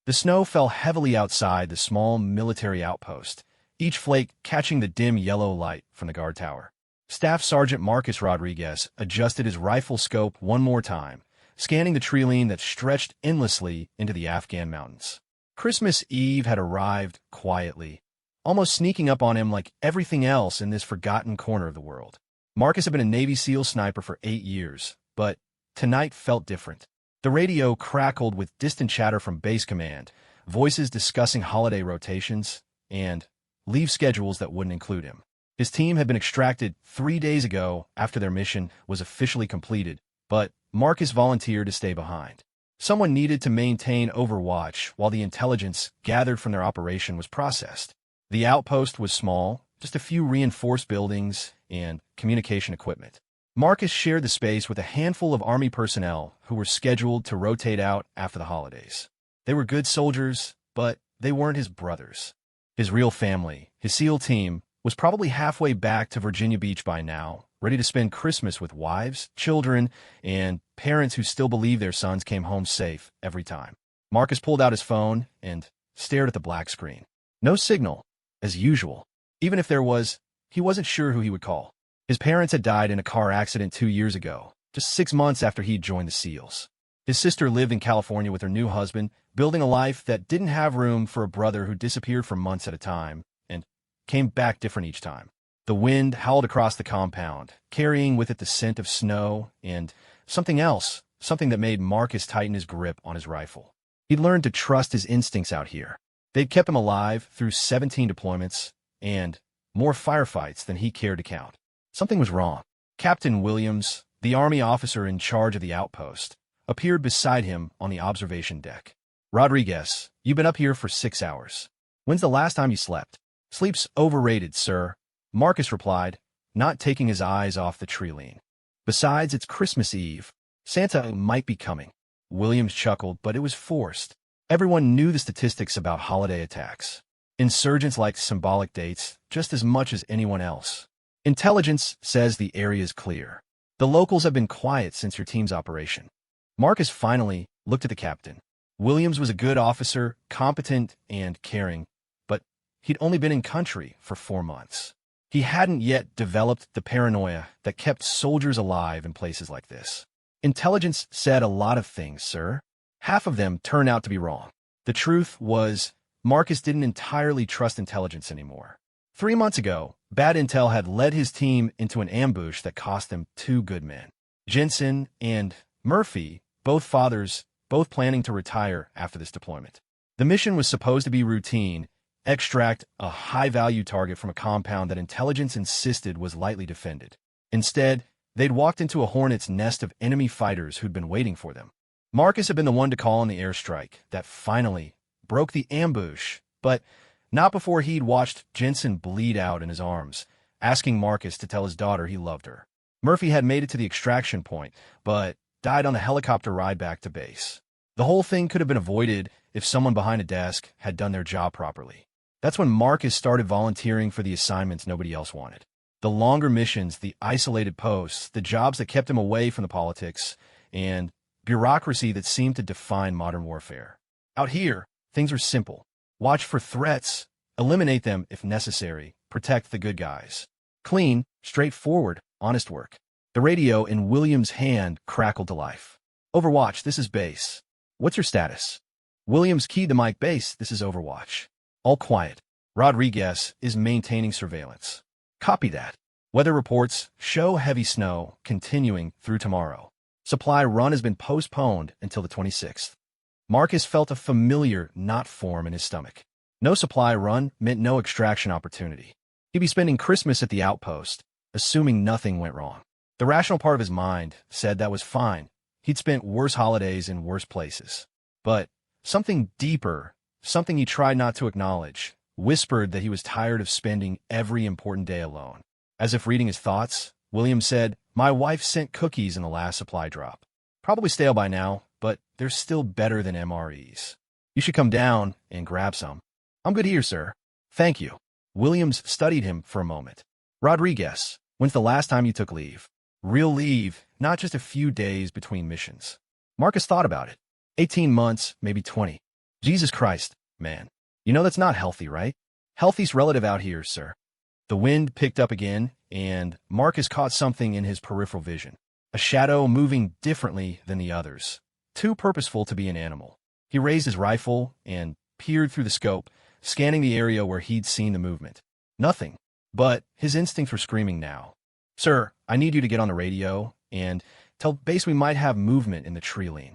The snow fell heavily outside the small military outpost, each flake catching the dim yellow light from the guard tower. Staff Sergeant Marcus Rodriguez adjusted his rifle scope one more time, scanning the tree line that stretched endlessly into the Afghan mountains. Christmas Eve had arrived quietly, almost sneaking up on him like everything else in this forgotten corner of the world. Marcus had been a Navy SEAL sniper for 8 years, but tonight felt different. The radio crackled with distant chatter from base command, voices discussing holiday rotations, and leave schedules that wouldn't include him. His team had been extracted 3 days ago after their mission was officially completed, but Marcus volunteered to stay behind. Someone needed to maintain overwatch while the intelligence gathered from their operation was processed. The outpost was small, just a few reinforced buildings and communication equipment. Marcus shared the space with a handful of Army personnel who were scheduled to rotate out after the holidays. They were good soldiers, but they weren't his brothers. His real family, his SEAL team, was probably halfway back to Virginia Beach by now, ready to spend Christmas with wives, children, and parents who still believe their sons came home safe every time. Marcus pulled out his phone and stared at the black screen. No signal, as usual. Even if there was, he wasn't sure who he would call. His parents had died in a car accident 2 years ago, just 6 months after he'd joined the SEALs. His sister lived in California with her new husband, building a life that didn't have room for a brother who disappeared for months at a time and came back different each time. The wind howled across the compound, carrying with it the scent of snow and something else, something that made Marcus tighten his grip on his rifle. He'd learned to trust his instincts out here. They'd kept him alive through 17 deployments and more firefights than he cared to count. Something was wrong. Captain Williams, the Army officer in charge of the outpost, appeared beside him on the observation deck. "Rodriguez, you've been up here for 6 hours. When's the last time you slept?" "Sleep's overrated, sir," Marcus replied, not taking his eyes off the tree line. "Besides, it's Christmas Eve. Santa might be coming." Williams chuckled, but it was forced. Everyone knew the statistics about holiday attacks. Insurgents liked symbolic dates just as much as anyone else. "Intelligence says the area is clear. The locals have been quiet since your team's operation." Marcus finally looked at the captain. Williams was a good officer, competent and caring, but he'd only been in country for 4 months. He hadn't yet developed the paranoia that kept soldiers alive in places like this. "Intelligence said a lot of things, sir. Half of them turned out to be wrong." The truth was, Marcus didn't entirely trust intelligence anymore. 3 months ago, bad intel had led his team into an ambush that cost them 2 good men. Jensen and Murphy, both fathers, both planning to retire after this deployment. The mission was supposed to be routine, extract a high-value target from a compound that intelligence insisted was lightly defended. Instead, they'd walked into a hornet's nest of enemy fighters who'd been waiting for them. Marcus had been the one to call in the airstrike that finally broke the ambush, but not before he'd watched Jensen bleed out in his arms, asking Marcus to tell his daughter he loved her. Murphy had made it to the extraction point, but died on a helicopter ride back to base. The whole thing could have been avoided if someone behind a desk had done their job properly. That's when Marcus started volunteering for the assignments nobody else wanted. The longer missions, the isolated posts, the jobs that kept him away from the politics, and bureaucracy that seemed to define modern warfare. Out here, things were simple. Watch for threats, eliminate them if necessary, protect the good guys. Clean, straightforward, honest work. The radio in Williams' hand crackled to life. "Overwatch, this is base. What's your status?" Williams keyed the mic. "Base, this is Overwatch. All quiet. Rodriguez is maintaining surveillance." "Copy that. Weather reports show heavy snow continuing through tomorrow. Supply run has been postponed until the 26th. Marcus felt a familiar knot form in his stomach. No supply run meant no extraction opportunity. He'd be spending Christmas at the outpost, assuming nothing went wrong. The rational part of his mind said that was fine. He'd spent worse holidays in worse places. But something deeper, something he tried not to acknowledge, whispered that he was tired of spending every important day alone. As if reading his thoughts, William said, "My wife sent cookies in the last supply drop. Probably stale by now, but they're still better than MREs. You should come down and grab some." "I'm good here, sir. Thank you." Williams studied him for a moment. "Rodriguez, when's the last time you took leave?" "Real leave, not just a few days between missions." Marcus thought about it. 18 months, maybe 20. Jesus Christ, man. You know that's not healthy, right? Healthy's relative out here, sir. The wind picked up again, and Marcus caught something in his peripheral vision. A shadow moving differently than the others. Too purposeful to be an animal. He raised his rifle and peered through the scope, scanning the area where he'd seen the movement. Nothing. But his instincts were screaming now. Sir, I need you to get on the radio and tell base we might have movement in the tree line.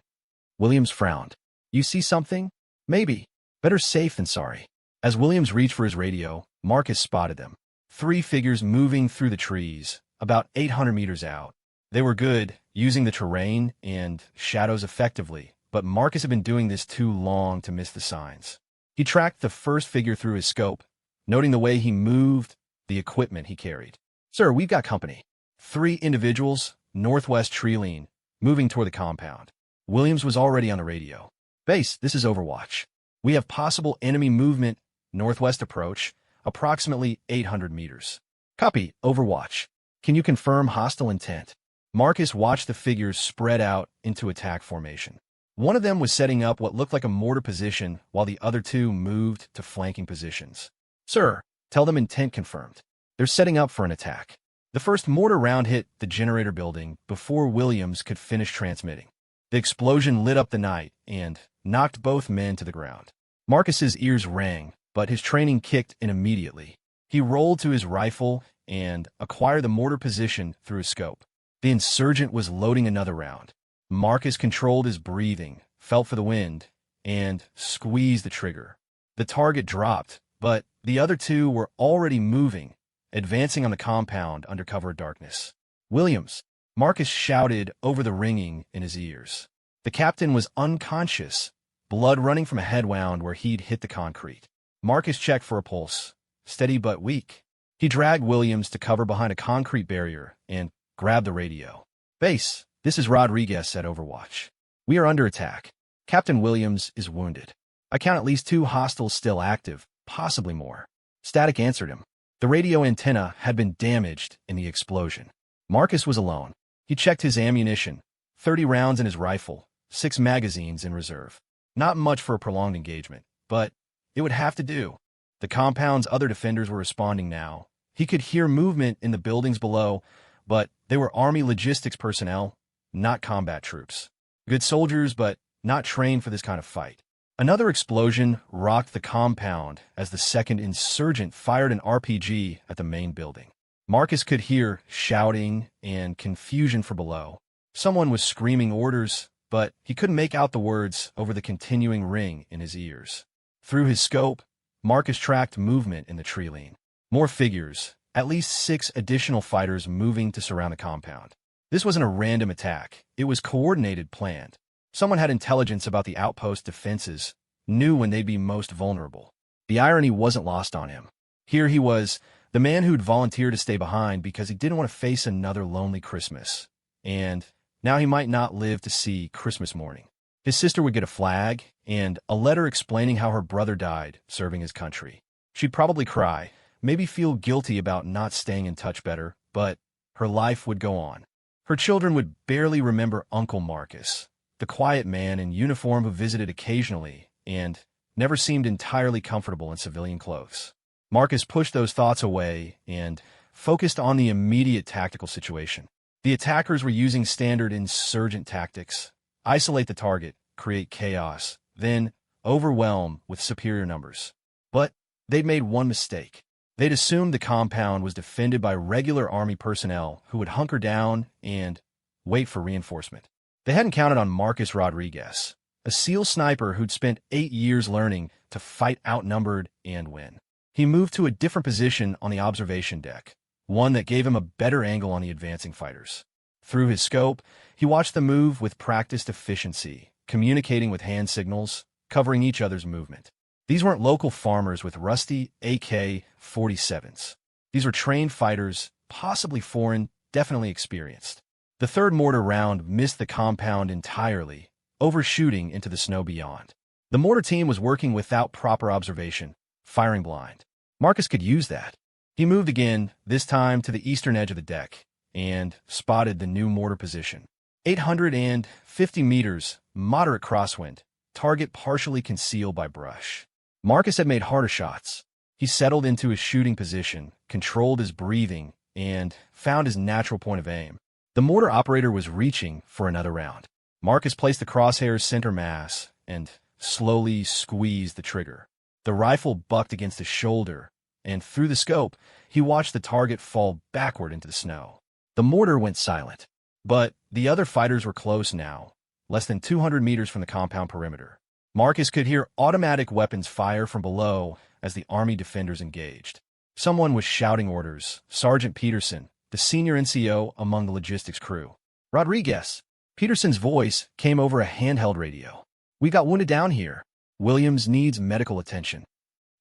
Williams frowned. You see something? Maybe. Better safe than sorry. As Williams reached for his radio, Marcus spotted them. 3 figures moving through the trees, about 800 meters out. They were good, using the terrain and shadows effectively, but Marcus had been doing this too long to miss the signs. He tracked the first figure through his scope, noting the way he moved, the equipment he carried. Sir, we've got company. 3 individuals, northwest tree line, moving toward the compound. Williams was already on the radio. Base, this is Overwatch. We have possible enemy movement, northwest approach, approximately 800 meters. Copy, Overwatch. Can you confirm hostile intent? Marcus watched the figures spread out into attack formation. One of them was setting up what looked like a mortar position, while the other 2 moved to flanking positions. Sir, tell them intent confirmed. They're setting up for an attack. The first mortar round hit the generator building before Williams could finish transmitting. The explosion lit up the night and knocked both men to the ground. Marcus's ears rang, but his training kicked in immediately. He rolled to his rifle and acquired the mortar position through his scope. The insurgent was loading another round. Marcus controlled his breathing, felt for the wind, and squeezed the trigger. The target dropped, but the other 2 were already moving, advancing on the compound under cover of darkness. Williams, Marcus shouted over the ringing in his ears. The captain was unconscious, blood running from a head wound where he'd hit the concrete. Marcus checked for a pulse, steady but weak. He dragged Williams to cover behind a concrete barrier and grabbed the radio. Base, this is Rodriguez at Overwatch. We are under attack. Captain Williams is wounded. I count at least 2 hostiles still active, possibly more. Static answered him. The radio antenna had been damaged in the explosion. Marcus was alone. He checked his ammunition, 30 rounds in his rifle, 6 magazines in reserve. Not much for a prolonged engagement, but it would have to do. The compound's other defenders were responding now. He could hear movement in the buildings below, but they were Army logistics personnel, not combat troops. Good soldiers, but not trained for this kind of fight. Another explosion rocked the compound as the second insurgent fired an RPG at the main building. Marcus could hear shouting and confusion from below. Someone was screaming orders, but he couldn't make out the words over the continuing ring in his ears. Through his scope, Marcus tracked movement in the tree line. More figures, at least 6 additional fighters moving to surround the compound. This wasn't a random attack. It was coordinated, planned. Someone had intelligence about the outpost defenses, knew when they'd be most vulnerable. The irony wasn't lost on him. Here he was, the man who'd volunteered to stay behind because he didn't want to face another lonely Christmas. And now he might not live to see Christmas morning. His sister would get a flag and a letter explaining how her brother died serving his country. She'd probably cry, maybe feel guilty about not staying in touch better, but her life would go on. Her children would barely remember Uncle Marcus, the quiet man in uniform who visited occasionally and never seemed entirely comfortable in civilian clothes. Marcus pushed those thoughts away and focused on the immediate tactical situation. The attackers were using standard insurgent tactics: isolate the target, create chaos, then overwhelm with superior numbers. But they'd made one mistake. They'd assumed the compound was defended by regular Army personnel who would hunker down and wait for reinforcement. They hadn't counted on Marcus Rodriguez, a SEAL sniper who'd spent 8 years learning to fight outnumbered and win. He moved to a different position on the observation deck, one that gave him a better angle on the advancing fighters. Through his scope, he watched them move with practiced efficiency, communicating with hand signals, covering each other's movement. These weren't local farmers with rusty AK-47s. These were trained fighters, possibly foreign, definitely experienced. The third mortar round missed the compound entirely, overshooting into the snow beyond. The mortar team was working without proper observation, firing blind. Marcus could use that. He moved again, this time to the eastern edge of the deck, and spotted the new mortar position. 850 meters, moderate crosswind, target partially concealed by brush. Marcus had made harder shots. He settled into his shooting position, controlled his breathing, and found his natural point of aim. The mortar operator was reaching for another round. Marcus placed the crosshair's center mass and slowly squeezed the trigger. The rifle bucked against his shoulder, and through the scope, he watched the target fall backward into the snow. The mortar went silent, but the other fighters were close now, less than 200 meters from the compound perimeter. Marcus could hear automatic weapons fire from below as the Army defenders engaged. Someone was shouting orders. Sergeant Peterson, the senior NCO among the logistics crew. Rodriguez. Peterson's voice came over a handheld radio. We got wounded down here. Williams needs medical attention.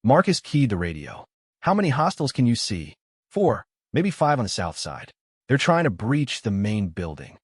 Marcus keyed the radio. How many hostiles can you see? 4, maybe 5 on the south side. They're trying to breach the main building.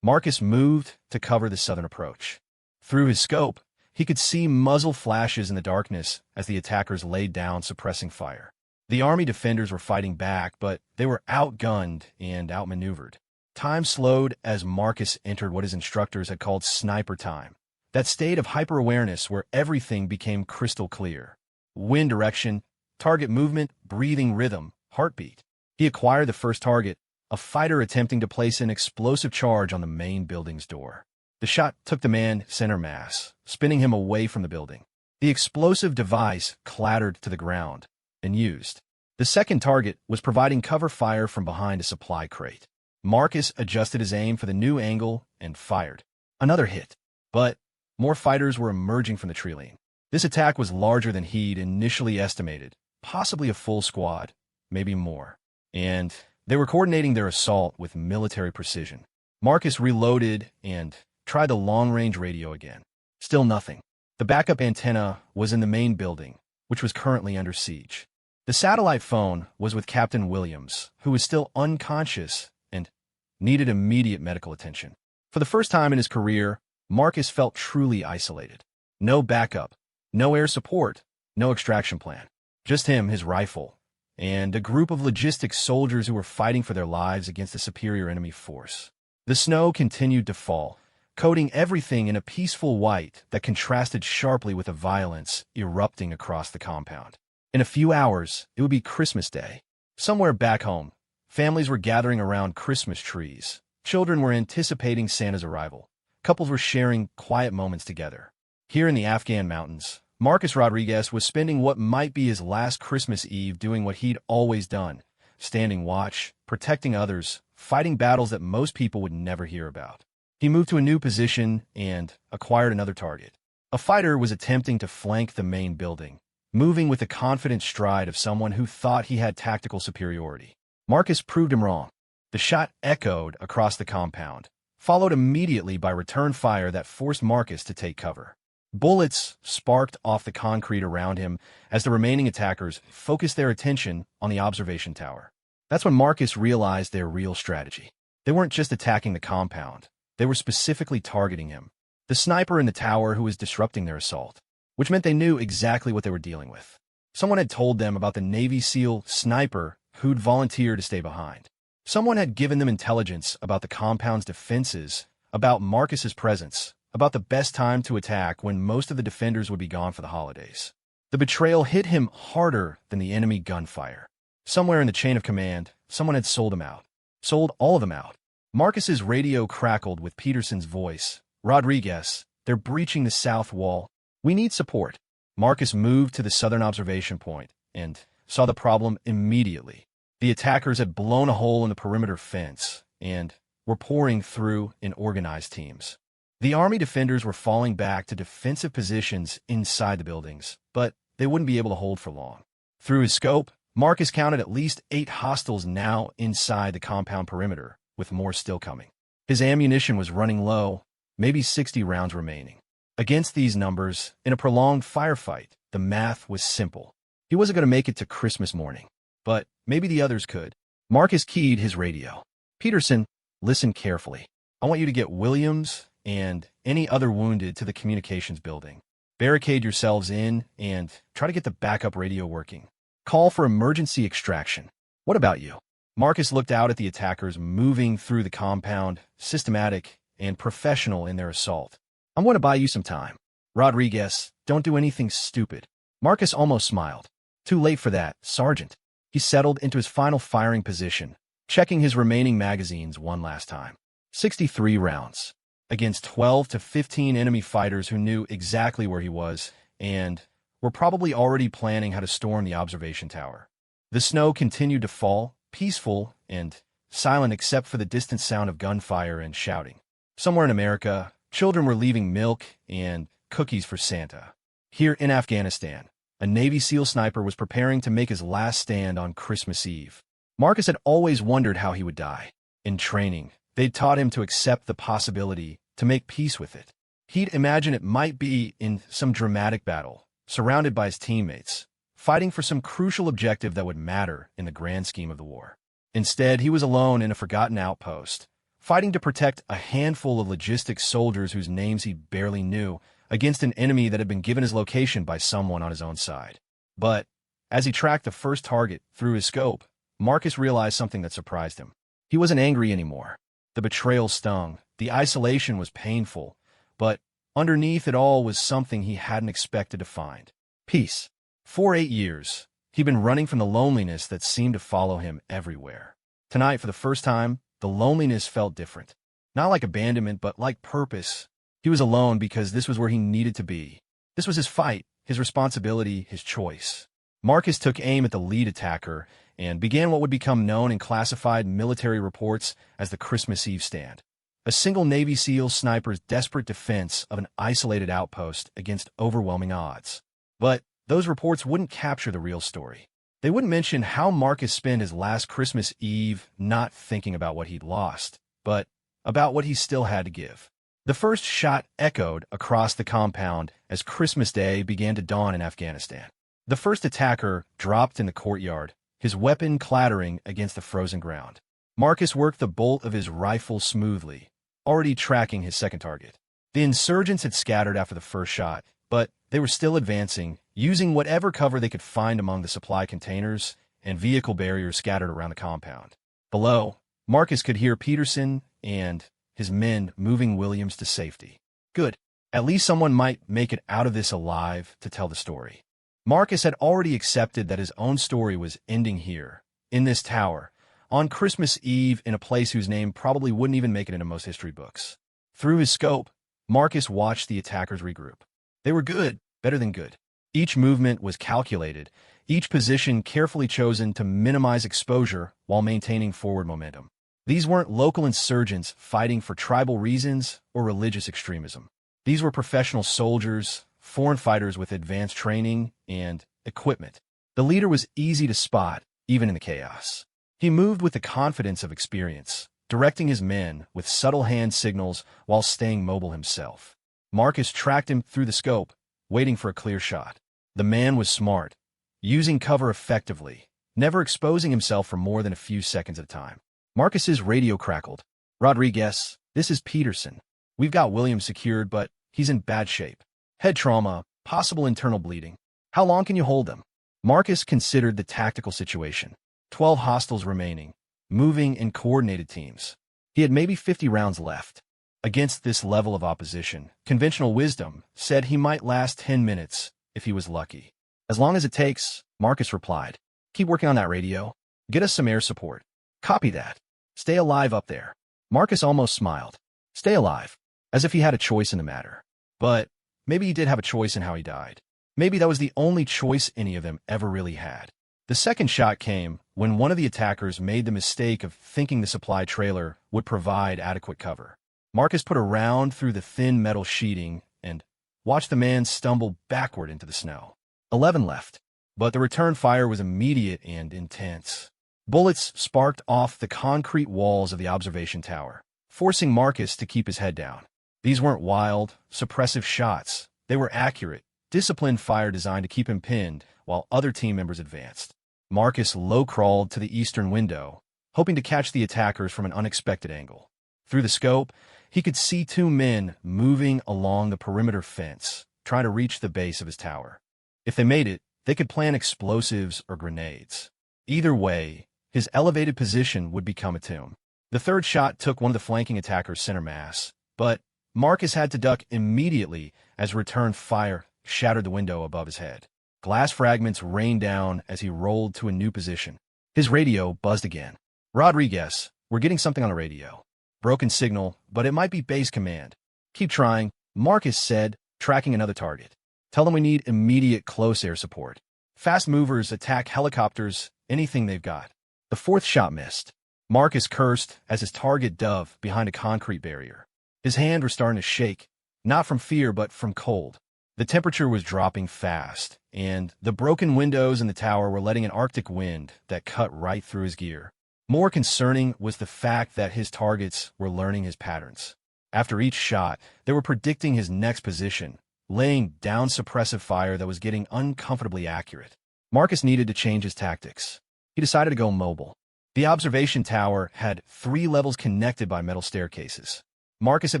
Marcus moved to cover the southern approach. Through his scope, he could see muzzle flashes in the darkness as the attackers laid down, suppressing fire. The Army defenders were fighting back, but they were outgunned and outmaneuvered. Time slowed as Marcus entered what his instructors had called sniper time, that state of hyper-awareness where everything became crystal clear. Wind direction, target movement, breathing rhythm, heartbeat. He acquired the first target, a fighter attempting to place an explosive charge on the main building's door. The shot took the man center mass, spinning him away from the building. The explosive device clattered to the ground and used. The second target was providing cover fire from behind a supply crate. Marcus adjusted his aim for the new angle and fired. Another hit, but more fighters were emerging from the tree line. This attack was larger than he'd initially estimated, possibly a full squad, maybe more. And they were coordinating their assault with military precision. Marcus reloaded and tried the long-range radio again. Still nothing. The backup antenna was in the main building, which was currently under siege. The satellite phone was with Captain Williams, who was still unconscious and needed immediate medical attention. For the first time in his career, Marcus felt truly isolated. No backup, no air support, no extraction plan. Just him, his rifle, and a group of logistics soldiers who were fighting for their lives against a superior enemy force. The snow continued to fall, coating everything in a peaceful white that contrasted sharply with the violence erupting across the compound. In a few hours, it would be Christmas Day. Somewhere back home, families were gathering around Christmas trees. Children were anticipating Santa's arrival. Couples were sharing quiet moments together. Here in the Afghan mountains, Marcus Rodriguez was spending what might be his last Christmas Eve doing what he'd always done, standing watch, protecting others, fighting battles that most people would never hear about. He moved to a new position and acquired another target. A fighter was attempting to flank the main building, moving with the confident stride of someone who thought he had tactical superiority. Marcus proved him wrong. The shot echoed across the compound, followed immediately by return fire that forced Marcus to take cover. Bullets sparked off the concrete around him as the remaining attackers focused their attention on the observation tower. That's when Marcus realized their real strategy. They weren't just attacking the compound. They were specifically targeting him, the sniper in the tower who was disrupting their assault, which meant they knew exactly what they were dealing with. Someone had told them about the Navy SEAL sniper who'd volunteered to stay behind. Someone had given them intelligence about the compound's defenses, about Marcus's presence, about the best time to attack when most of the defenders would be gone for the holidays. The betrayal hit him harder than the enemy gunfire. Somewhere in the chain of command, someone had sold him out. Sold all of them out. Marcus's radio crackled with Peterson's voice. Rodriguez, they're breaching the south wall. We need support. Marcus moved to the southern observation point and saw the problem immediately. The attackers had blown a hole in the perimeter fence and were pouring through in organized teams. The Army defenders were falling back to defensive positions inside the buildings, but they wouldn't be able to hold for long. Through his scope, Marcus counted at least 8 hostiles now inside the compound perimeter, with more still coming. His ammunition was running low, maybe 60 rounds remaining. Against these numbers, in a prolonged firefight, the math was simple. He wasn't going to make it to Christmas morning, but maybe the others could. Marcus keyed his radio. Peterson, listen carefully. I want you to get Williams and any other wounded to the communications building. Barricade yourselves in and try to get the backup radio working. Call for emergency extraction. What about you? Marcus looked out at the attackers moving through the compound, systematic and professional in their assault. I'm going to buy you some time. Rodriguez, don't do anything stupid. Marcus almost smiled. Too late for that, Sergeant. He settled into his final firing position, checking his remaining magazines one last time. 63 rounds. Against 12 to 15 enemy fighters who knew exactly where he was and were probably already planning how to storm the observation tower. The snow continued to fall, peaceful and silent except for the distant sound of gunfire and shouting. Somewhere in America, children were leaving milk and cookies for Santa. Here in Afghanistan, a Navy SEAL sniper was preparing to make his last stand on Christmas Eve. Marcus had always wondered how he would die. In training, they'd taught him to accept the possibility, to make peace with it. He'd imagine it might be in some dramatic battle, surrounded by his teammates, fighting for some crucial objective that would matter in the grand scheme of the war. Instead, he was alone in a forgotten outpost, fighting to protect a handful of logistics soldiers whose names he barely knew, against an enemy that had been given his location by someone on his own side. But as he tracked the first target through his scope, Marcus realized something that surprised him. He wasn't angry anymore. The betrayal stung, the isolation was painful, but underneath it all was something he hadn't expected to find. Peace. For 8 years, he'd been running from the loneliness that seemed to follow him everywhere. Tonight, for the first time, the loneliness felt different. Not like abandonment, but like purpose. He was alone because this was where he needed to be. This was his fight, his responsibility, his choice. Marcus took aim at the lead attacker and began what would become known in classified military reports as the Christmas Eve stand. A single Navy SEAL sniper's desperate defense of an isolated outpost against overwhelming odds. But those reports wouldn't capture the real story. They wouldn't mention how Marcus spent his last Christmas Eve not thinking about what he'd lost, but about what he still had to give. The first shot echoed across the compound as Christmas Day began to dawn in Afghanistan. The first attacker dropped in the courtyard, his weapon clattering against the frozen ground. Marcus worked the bolt of his rifle smoothly, already tracking his second target. The insurgents had scattered after the first shot, but they were still advancing, using whatever cover they could find among the supply containers and vehicle barriers scattered around the compound. Below, Marcus could hear Peterson and his men moving Williams to safety. Good. At least someone might make it out of this alive to tell the story. Marcus had already accepted that his own story was ending here, in this tower, on Christmas Eve in a place whose name probably wouldn't even make it into most history books. Through his scope, Marcus watched the attackers regroup. They were good, better than good. Each movement was calculated, each position carefully chosen to minimize exposure while maintaining forward momentum. These weren't local insurgents fighting for tribal reasons or religious extremism. These were professional soldiers, foreign fighters with advanced training and equipment. The leader was easy to spot, even in the chaos. He moved with the confidence of experience, directing his men with subtle hand signals while staying mobile himself. Marcus tracked him through the scope, waiting for a clear shot. The man was smart, using cover effectively, never exposing himself for more than a few seconds at a time. Marcus's radio crackled. "Rodriguez, this is Peterson. We've got Williams secured, but he's in bad shape. Head trauma, possible internal bleeding. How long can you hold him?" Marcus considered the tactical situation. 12 hostiles remaining, moving in coordinated teams. He had maybe 50 rounds left. Against this level of opposition, conventional wisdom said he might last 10 minutes if he was lucky. "As long as it takes," Marcus replied. "Keep working on that radio. Get us some air support." "Copy that. Stay alive up there." Marcus almost smiled. Stay alive, as if he had a choice in the matter. But maybe he did have a choice in how he died. Maybe that was the only choice any of them ever really had. The second shot came when one of the attackers made the mistake of thinking the supply trailer would provide adequate cover. Marcus put a round through the thin metal sheeting and watched the man stumble backward into the snow. 11 left, but the return fire was immediate and intense. Bullets sparked off the concrete walls of the observation tower, forcing Marcus to keep his head down. These weren't wild, suppressive shots. They were accurate, disciplined fire designed to keep him pinned while other team members advanced. Marcus low-crawled to the eastern window, hoping to catch the attackers from an unexpected angle. Through the scope, he could see 2 men moving along the perimeter fence, trying to reach the base of his tower. If they made it, they could plant explosives or grenades. Either way, his elevated position would become a tomb. The third shot took one of the flanking attackers' center mass, but Marcus had to duck immediately as return fire shattered the window above his head. Glass fragments rained down as he rolled to a new position. His radio buzzed again. "Rodriguez, we're getting something on the radio. Broken signal, but it might be base command. Keep trying," Marcus said, tracking another target. "Tell them we need immediate close air support. Fast movers attack helicopters, anything they've got." The fourth shot missed. Marcus cursed as his target dove behind a concrete barrier. His hand was starting to shake, not from fear but from cold. The temperature was dropping fast, and the broken windows in the tower were letting an Arctic wind that cut right through his gear. More concerning was the fact that his targets were learning his patterns. After each shot, they were predicting his next position, laying down suppressive fire that was getting uncomfortably accurate. Marcus needed to change his tactics. He decided to go mobile. The observation tower had 3 levels connected by metal staircases. Marcus had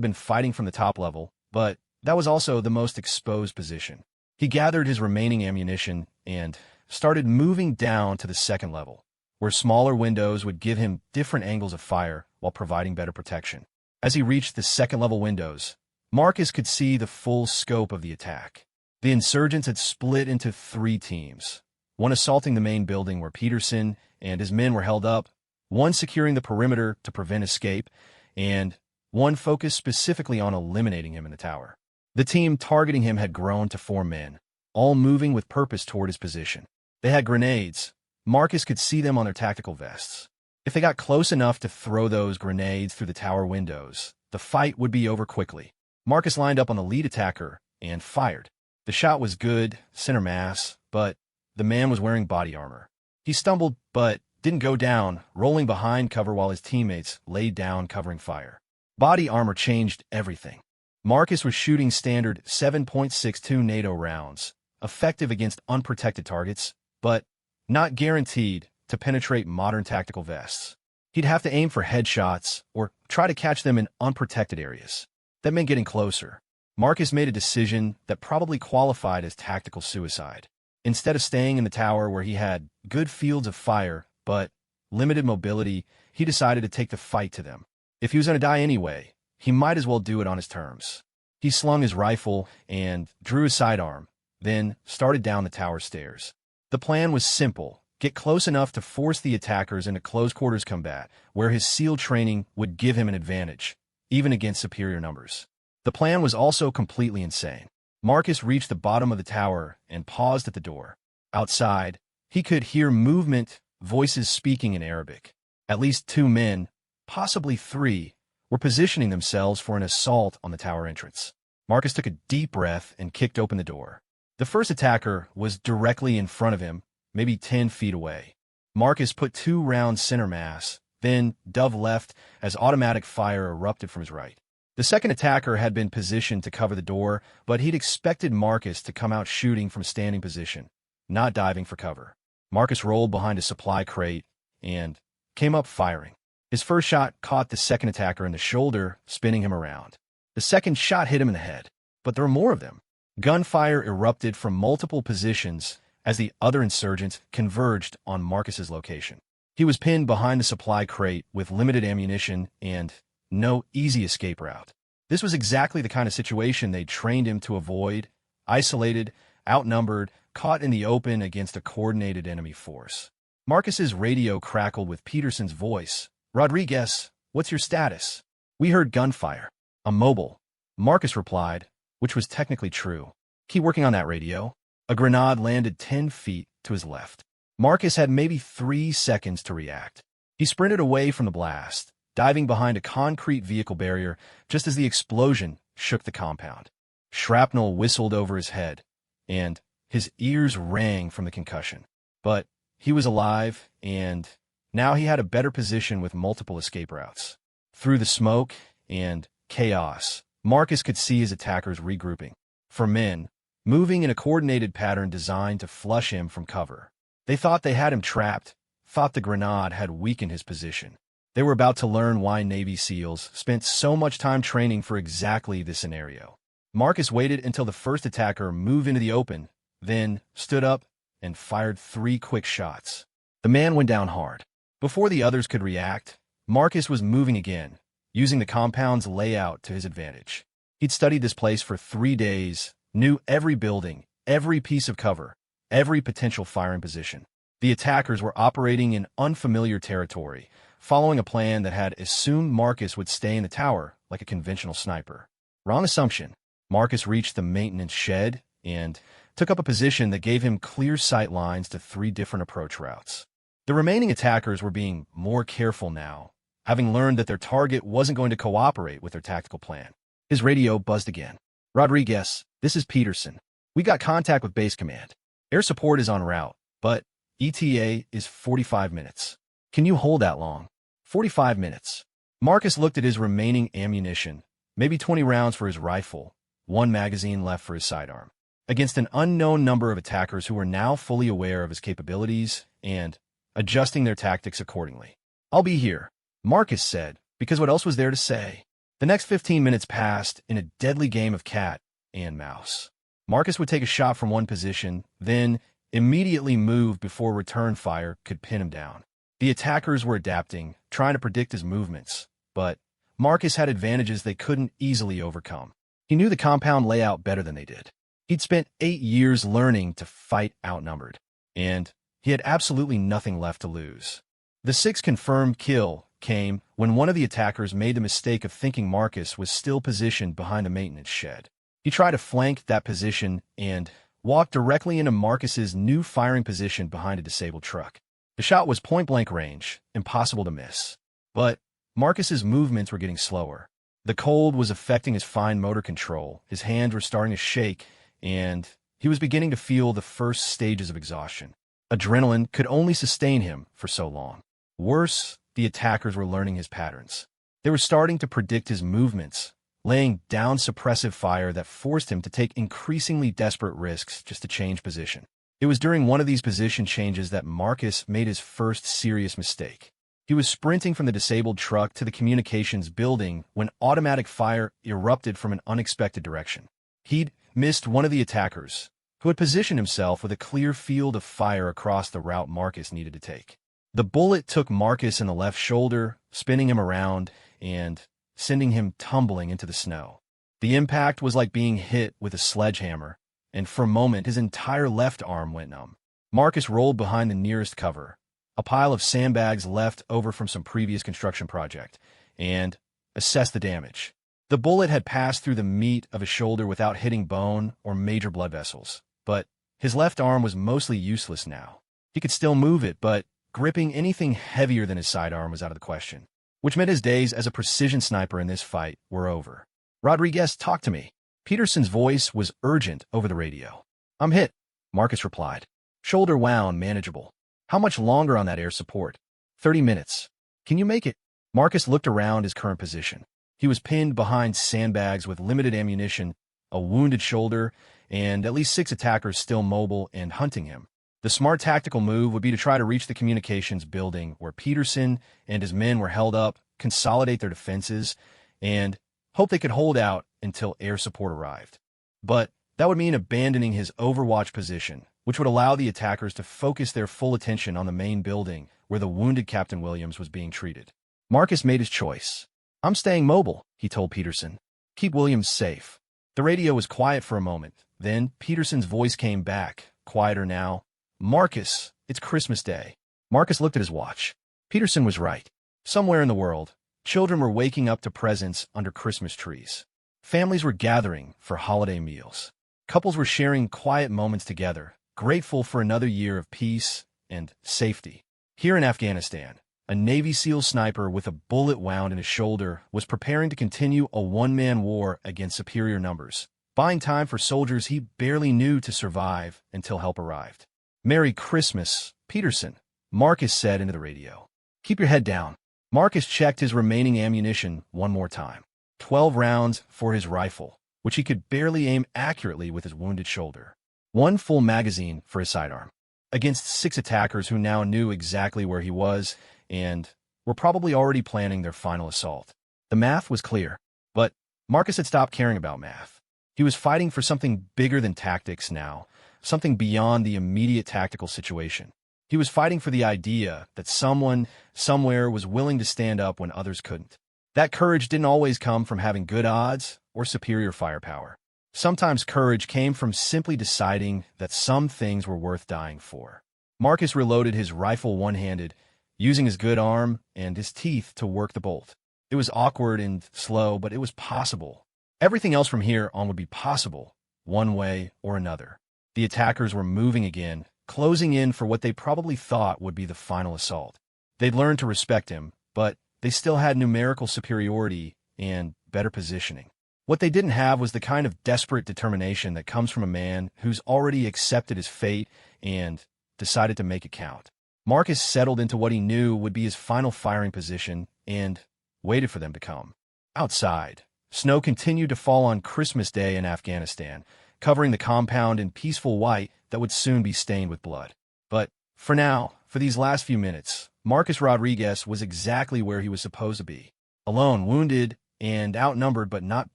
been fighting from the top level, but that was also the most exposed position. He gathered his remaining ammunition and started moving down to the second level, where smaller windows would give him different angles of fire while providing better protection. As he reached the second-level windows, Marcus could see the full scope of the attack. The insurgents had split into 3 teams, one assaulting the main building where Peterson and his men were held up, one securing the perimeter to prevent escape, and one focused specifically on eliminating him in the tower. The team targeting him had grown to 4 men, all moving with purpose toward his position. They had grenades. Marcus could see them on their tactical vests. If they got close enough to throw those grenades through the tower windows, the fight would be over quickly. Marcus lined up on the lead attacker and fired. The shot was good, center mass, but the man was wearing body armor. He stumbled, but didn't go down, rolling behind cover while his teammates laid down covering fire. Body armor changed everything. Marcus was shooting standard 7.62 NATO rounds, effective against unprotected targets, but not guaranteed to penetrate modern tactical vests. He'd have to aim for headshots or try to catch them in unprotected areas. That meant getting closer. Marcus made a decision that probably qualified as tactical suicide. Instead of staying in the tower where he had good fields of fire but limited mobility, he decided to take the fight to them. If he was going to die anyway, he might as well do it on his terms. He slung his rifle and drew his sidearm, then started down the tower stairs. The plan was simple: get close enough to force the attackers into close-quarters combat, where his SEAL training would give him an advantage, even against superior numbers. The plan was also completely insane. Marcus reached the bottom of the tower and paused at the door. Outside, he could hear movement, voices speaking in Arabic. At least 2 men, possibly 3, were positioning themselves for an assault on the tower entrance. Marcus took a deep breath and kicked open the door. The first attacker was directly in front of him, maybe 10 feet away. Marcus put 2 rounds center mass, then dove left as automatic fire erupted from his right. The second attacker had been positioned to cover the door, but he'd expected Marcus to come out shooting from standing position, not diving for cover. Marcus rolled behind a supply crate and came up firing. His first shot caught the second attacker in the shoulder, spinning him around. The second shot hit him in the head, but there were more of them. Gunfire erupted from multiple positions as the other insurgents converged on Marcus's location. He was pinned behind the supply crate with limited ammunition and no easy escape route. This was exactly the kind of situation they'd trained him to avoid: isolated, outnumbered, caught in the open against a coordinated enemy force. Marcus's radio crackled with Peterson's voice. "Rodriguez, what's your status?" "We heard gunfire. I'm mobile," Marcus replied, which was technically true. "Keep working on that radio." A grenade landed 10 feet to his left. Marcus had maybe 3 seconds to react. He sprinted away from the blast, diving behind a concrete vehicle barrier just as the explosion shook the compound. Shrapnel whistled over his head, and his ears rang from the concussion. But he was alive, and now he had a better position with multiple escape routes. Through the smoke and chaos, Marcus could see his attackers regrouping. 4 men, moving in a coordinated pattern designed to flush him from cover. They thought they had him trapped, thought the grenade had weakened his position. They were about to learn why Navy SEALs spent so much time training for exactly this scenario. Marcus waited until the first attacker moved into the open, then stood up and fired 3 quick shots. The man went down hard. Before the others could react, Marcus was moving again, using the compound's layout to his advantage. He'd studied this place for 3 days, knew every building, every piece of cover, every potential firing position. The attackers were operating in unfamiliar territory, following a plan that had assumed Marcus would stay in the tower like a conventional sniper. Wrong assumption. Marcus reached the maintenance shed and took up a position that gave him clear sight lines to 3 different approach routes. The remaining attackers were being more careful now, having learned that their target wasn't going to cooperate with their tactical plan. His radio buzzed again. "Rodriguez, this is Peterson. We got contact with base command. Air support is en route, but ETA is 45 minutes. Can you hold that long?" 45 minutes. Marcus looked at his remaining ammunition, maybe 20 rounds for his rifle, 1 magazine left for his sidearm, against an unknown number of attackers who were now fully aware of his capabilities and adjusting their tactics accordingly. "I'll be here," Marcus said, because what else was there to say? The next 15 minutes passed in a deadly game of cat and mouse. Marcus would take a shot from one position, then immediately move before return fire could pin him down. The attackers were adapting, trying to predict his movements, but Marcus had advantages they couldn't easily overcome. He knew the compound layout better than they did. He'd spent 8 years learning to fight outnumbered, and he had absolutely nothing left to lose. The 6th confirmed kill came when one of the attackers made the mistake of thinking Marcus was still positioned behind the maintenance shed. He tried to flank that position and walked directly into Marcus's new firing position behind a disabled truck. The shot was point-blank range, impossible to miss. But Marcus's movements were getting slower. The cold was affecting his fine motor control, his hands were starting to shake, and he was beginning to feel the first stages of exhaustion. Adrenaline could only sustain him for so long. Worse, the attackers were learning his patterns. They were starting to predict his movements, laying down suppressive fire that forced him to take increasingly desperate risks just to change position. It was during one of these position changes that Marcus made his first serious mistake. He was sprinting from the disabled truck to the communications building when automatic fire erupted from an unexpected direction. He'd missed one of the attackers, who had positioned himself with a clear field of fire across the route Marcus needed to take. The bullet took Marcus in the left shoulder, spinning him around and sending him tumbling into the snow. The impact was like being hit with a sledgehammer, and for a moment his entire left arm went numb. Marcus rolled behind the nearest cover, a pile of sandbags left over from some previous construction project, and assessed the damage. The bullet had passed through the meat of his shoulder without hitting bone or major blood vessels, but his left arm was mostly useless now. He could still move it, but gripping anything heavier than his sidearm was out of the question, which meant his days as a precision sniper in this fight were over. "Rodriguez, talk to me." Peterson's voice was urgent over the radio. "I'm hit," Marcus replied. "Shoulder wound, manageable. How much longer on that air support?" 30 minutes. "Can you make it?" Marcus looked around his current position. He was pinned behind sandbags with limited ammunition, a wounded shoulder, and at least 6 attackers still mobile and hunting him. The smart tactical move would be to try to reach the communications building where Peterson and his men were held up, consolidate their defenses, and hope they could hold out until air support arrived. But that would mean abandoning his overwatch position, which would allow the attackers to focus their full attention on the main building where the wounded Captain Williams was being treated. Marcus made his choice. "I'm staying mobile," he told Peterson. "Keep Williams safe." The radio was quiet for a moment. Then Peterson's voice came back, quieter now. "Marcus, it's Christmas Day." Marcus looked at his watch. Peterson was right. Somewhere in the world, children were waking up to presents under Christmas trees. Families were gathering for holiday meals. Couples were sharing quiet moments together, grateful for another year of peace and safety. Here in Afghanistan, a Navy SEAL sniper with a bullet wound in his shoulder was preparing to continue a one-man war against superior numbers, buying time for soldiers he barely knew to survive until help arrived. "Merry Christmas, Peterson," Marcus said into the radio. "Keep your head down." Marcus checked his remaining ammunition one more time. 12 rounds for his rifle, which he could barely aim accurately with his wounded shoulder. 1 full magazine for his sidearm. Against 6 attackers who now knew exactly where he was and were probably already planning their final assault. The math was clear, but Marcus had stopped caring about math. He was fighting for something bigger than tactics now, something beyond the immediate tactical situation. He was fighting for the idea that someone, somewhere was willing to stand up when others couldn't. That courage didn't always come from having good odds or superior firepower. Sometimes courage came from simply deciding that some things were worth dying for. Marcus reloaded his rifle one-handed, using his good arm and his teeth to work the bolt. It was awkward and slow, but it was possible. Everything else from here on would be possible, one way or another. The attackers were moving again, closing in for what they probably thought would be the final assault. They'd learned to respect him, but they still had numerical superiority and better positioning. What they didn't have was the kind of desperate determination that comes from a man who's already accepted his fate and decided to make it count. Marcus settled into what he knew would be his final firing position and waited for them to come. Outside, snow continued to fall on Christmas Day in Afghanistan, covering the compound in peaceful white that would soon be stained with blood. But for now, for these last few minutes, Marcus Rodriguez was exactly where he was supposed to be. Alone, wounded, and outnumbered but not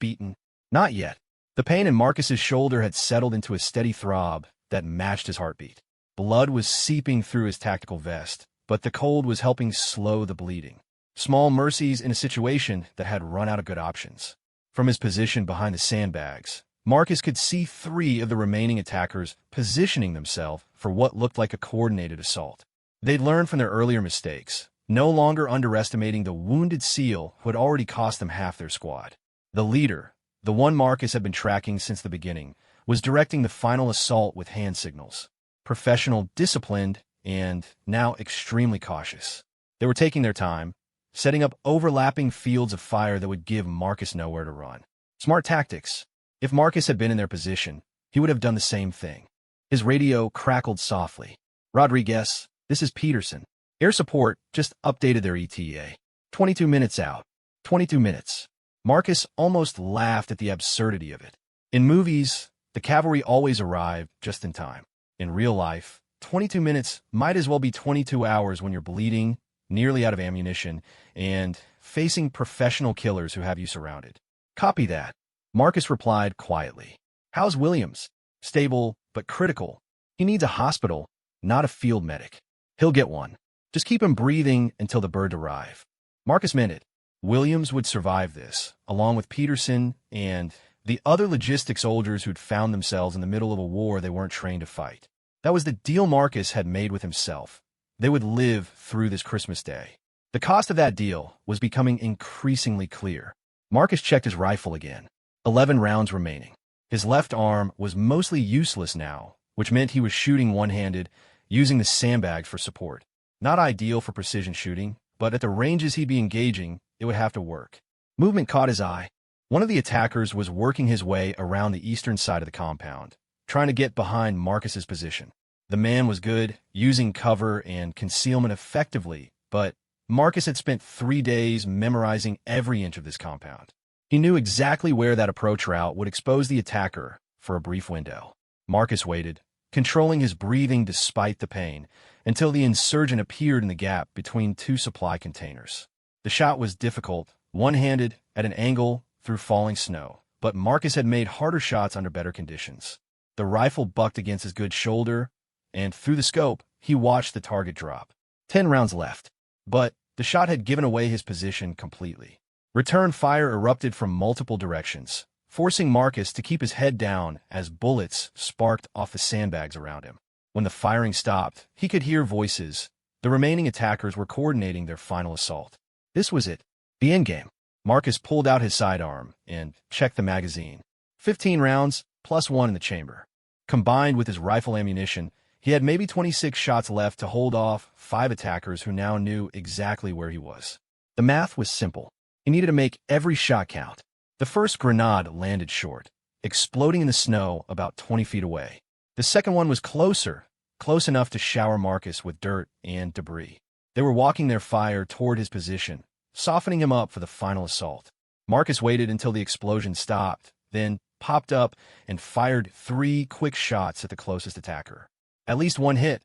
beaten. Not yet. The pain in Marcus's shoulder had settled into a steady throb that matched his heartbeat. Blood was seeping through his tactical vest, but the cold was helping slow the bleeding. Small mercies in a situation that had run out of good options. From his position behind the sandbags, Marcus could see 3 of the remaining attackers positioning themselves for what looked like a coordinated assault. They'd learned from their earlier mistakes, no longer underestimating the wounded SEAL who had already cost them half their squad. The leader, the one Marcus had been tracking since the beginning, was directing the final assault with hand signals. Professional, disciplined, and now extremely cautious. They were taking their time, setting up overlapping fields of fire that would give Marcus nowhere to run. Smart tactics. If Marcus had been in their position, he would have done the same thing. His radio crackled softly. "Rodriguez, this is Peterson. Air support just updated their ETA. 22 minutes out. 22 minutes. Marcus almost laughed at the absurdity of it. In movies, the cavalry always arrived just in time. In real life, 22 minutes might as well be 22 hours when you're bleeding, nearly out of ammunition, and facing professional killers who have you surrounded. "Copy that," Marcus replied quietly. "How's Williams?" "Stable, but critical. He needs a hospital, not a field medic." "He'll get one. Just keep him breathing until the birds arrive." Marcus meant it. Williams would survive this, along with Peterson and the other logistics soldiers who'd found themselves in the middle of a war they weren't trained to fight. That was the deal Marcus had made with himself. They would live through this Christmas Day. The cost of that deal was becoming increasingly clear. Marcus checked his rifle again. 11 rounds remaining. His left arm was mostly useless now, which meant he was shooting one-handed, using the sandbag for support. Not ideal for precision shooting, but at the ranges he'd be engaging, it would have to work. Movement caught his eye. One of the attackers was working his way around the eastern side of the compound, trying to get behind Marcus's position. The man was good, using cover and concealment effectively, but Marcus had spent 3 days memorizing every inch of this compound. He knew exactly where that approach route would expose the attacker for a brief window. Marcus waited, controlling his breathing despite the pain, until the insurgent appeared in the gap between 2 supply containers. The shot was difficult, one-handed, at an angle, through falling snow, but Marcus had made harder shots under better conditions. The rifle bucked against his good shoulder, and through the scope, he watched the target drop. 10 rounds left, but the shot had given away his position completely. Return fire erupted from multiple directions, forcing Marcus to keep his head down as bullets sparked off the sandbags around him. When the firing stopped, he could hear voices. The remaining attackers were coordinating their final assault. This was it, the endgame. Marcus pulled out his sidearm and checked the magazine. 15 rounds, plus 1 in the chamber. Combined with his rifle ammunition, he had maybe 26 shots left to hold off 5 attackers who now knew exactly where he was. The math was simple. He needed to make every shot count. The first grenade landed short, exploding in the snow about 20 feet away. The second one was closer, close enough to shower Marcus with dirt and debris. They were walking their fire toward his position, softening him up for the final assault. Marcus waited until the explosion stopped, then popped up and fired 3 quick shots at the closest attacker. At least one hit.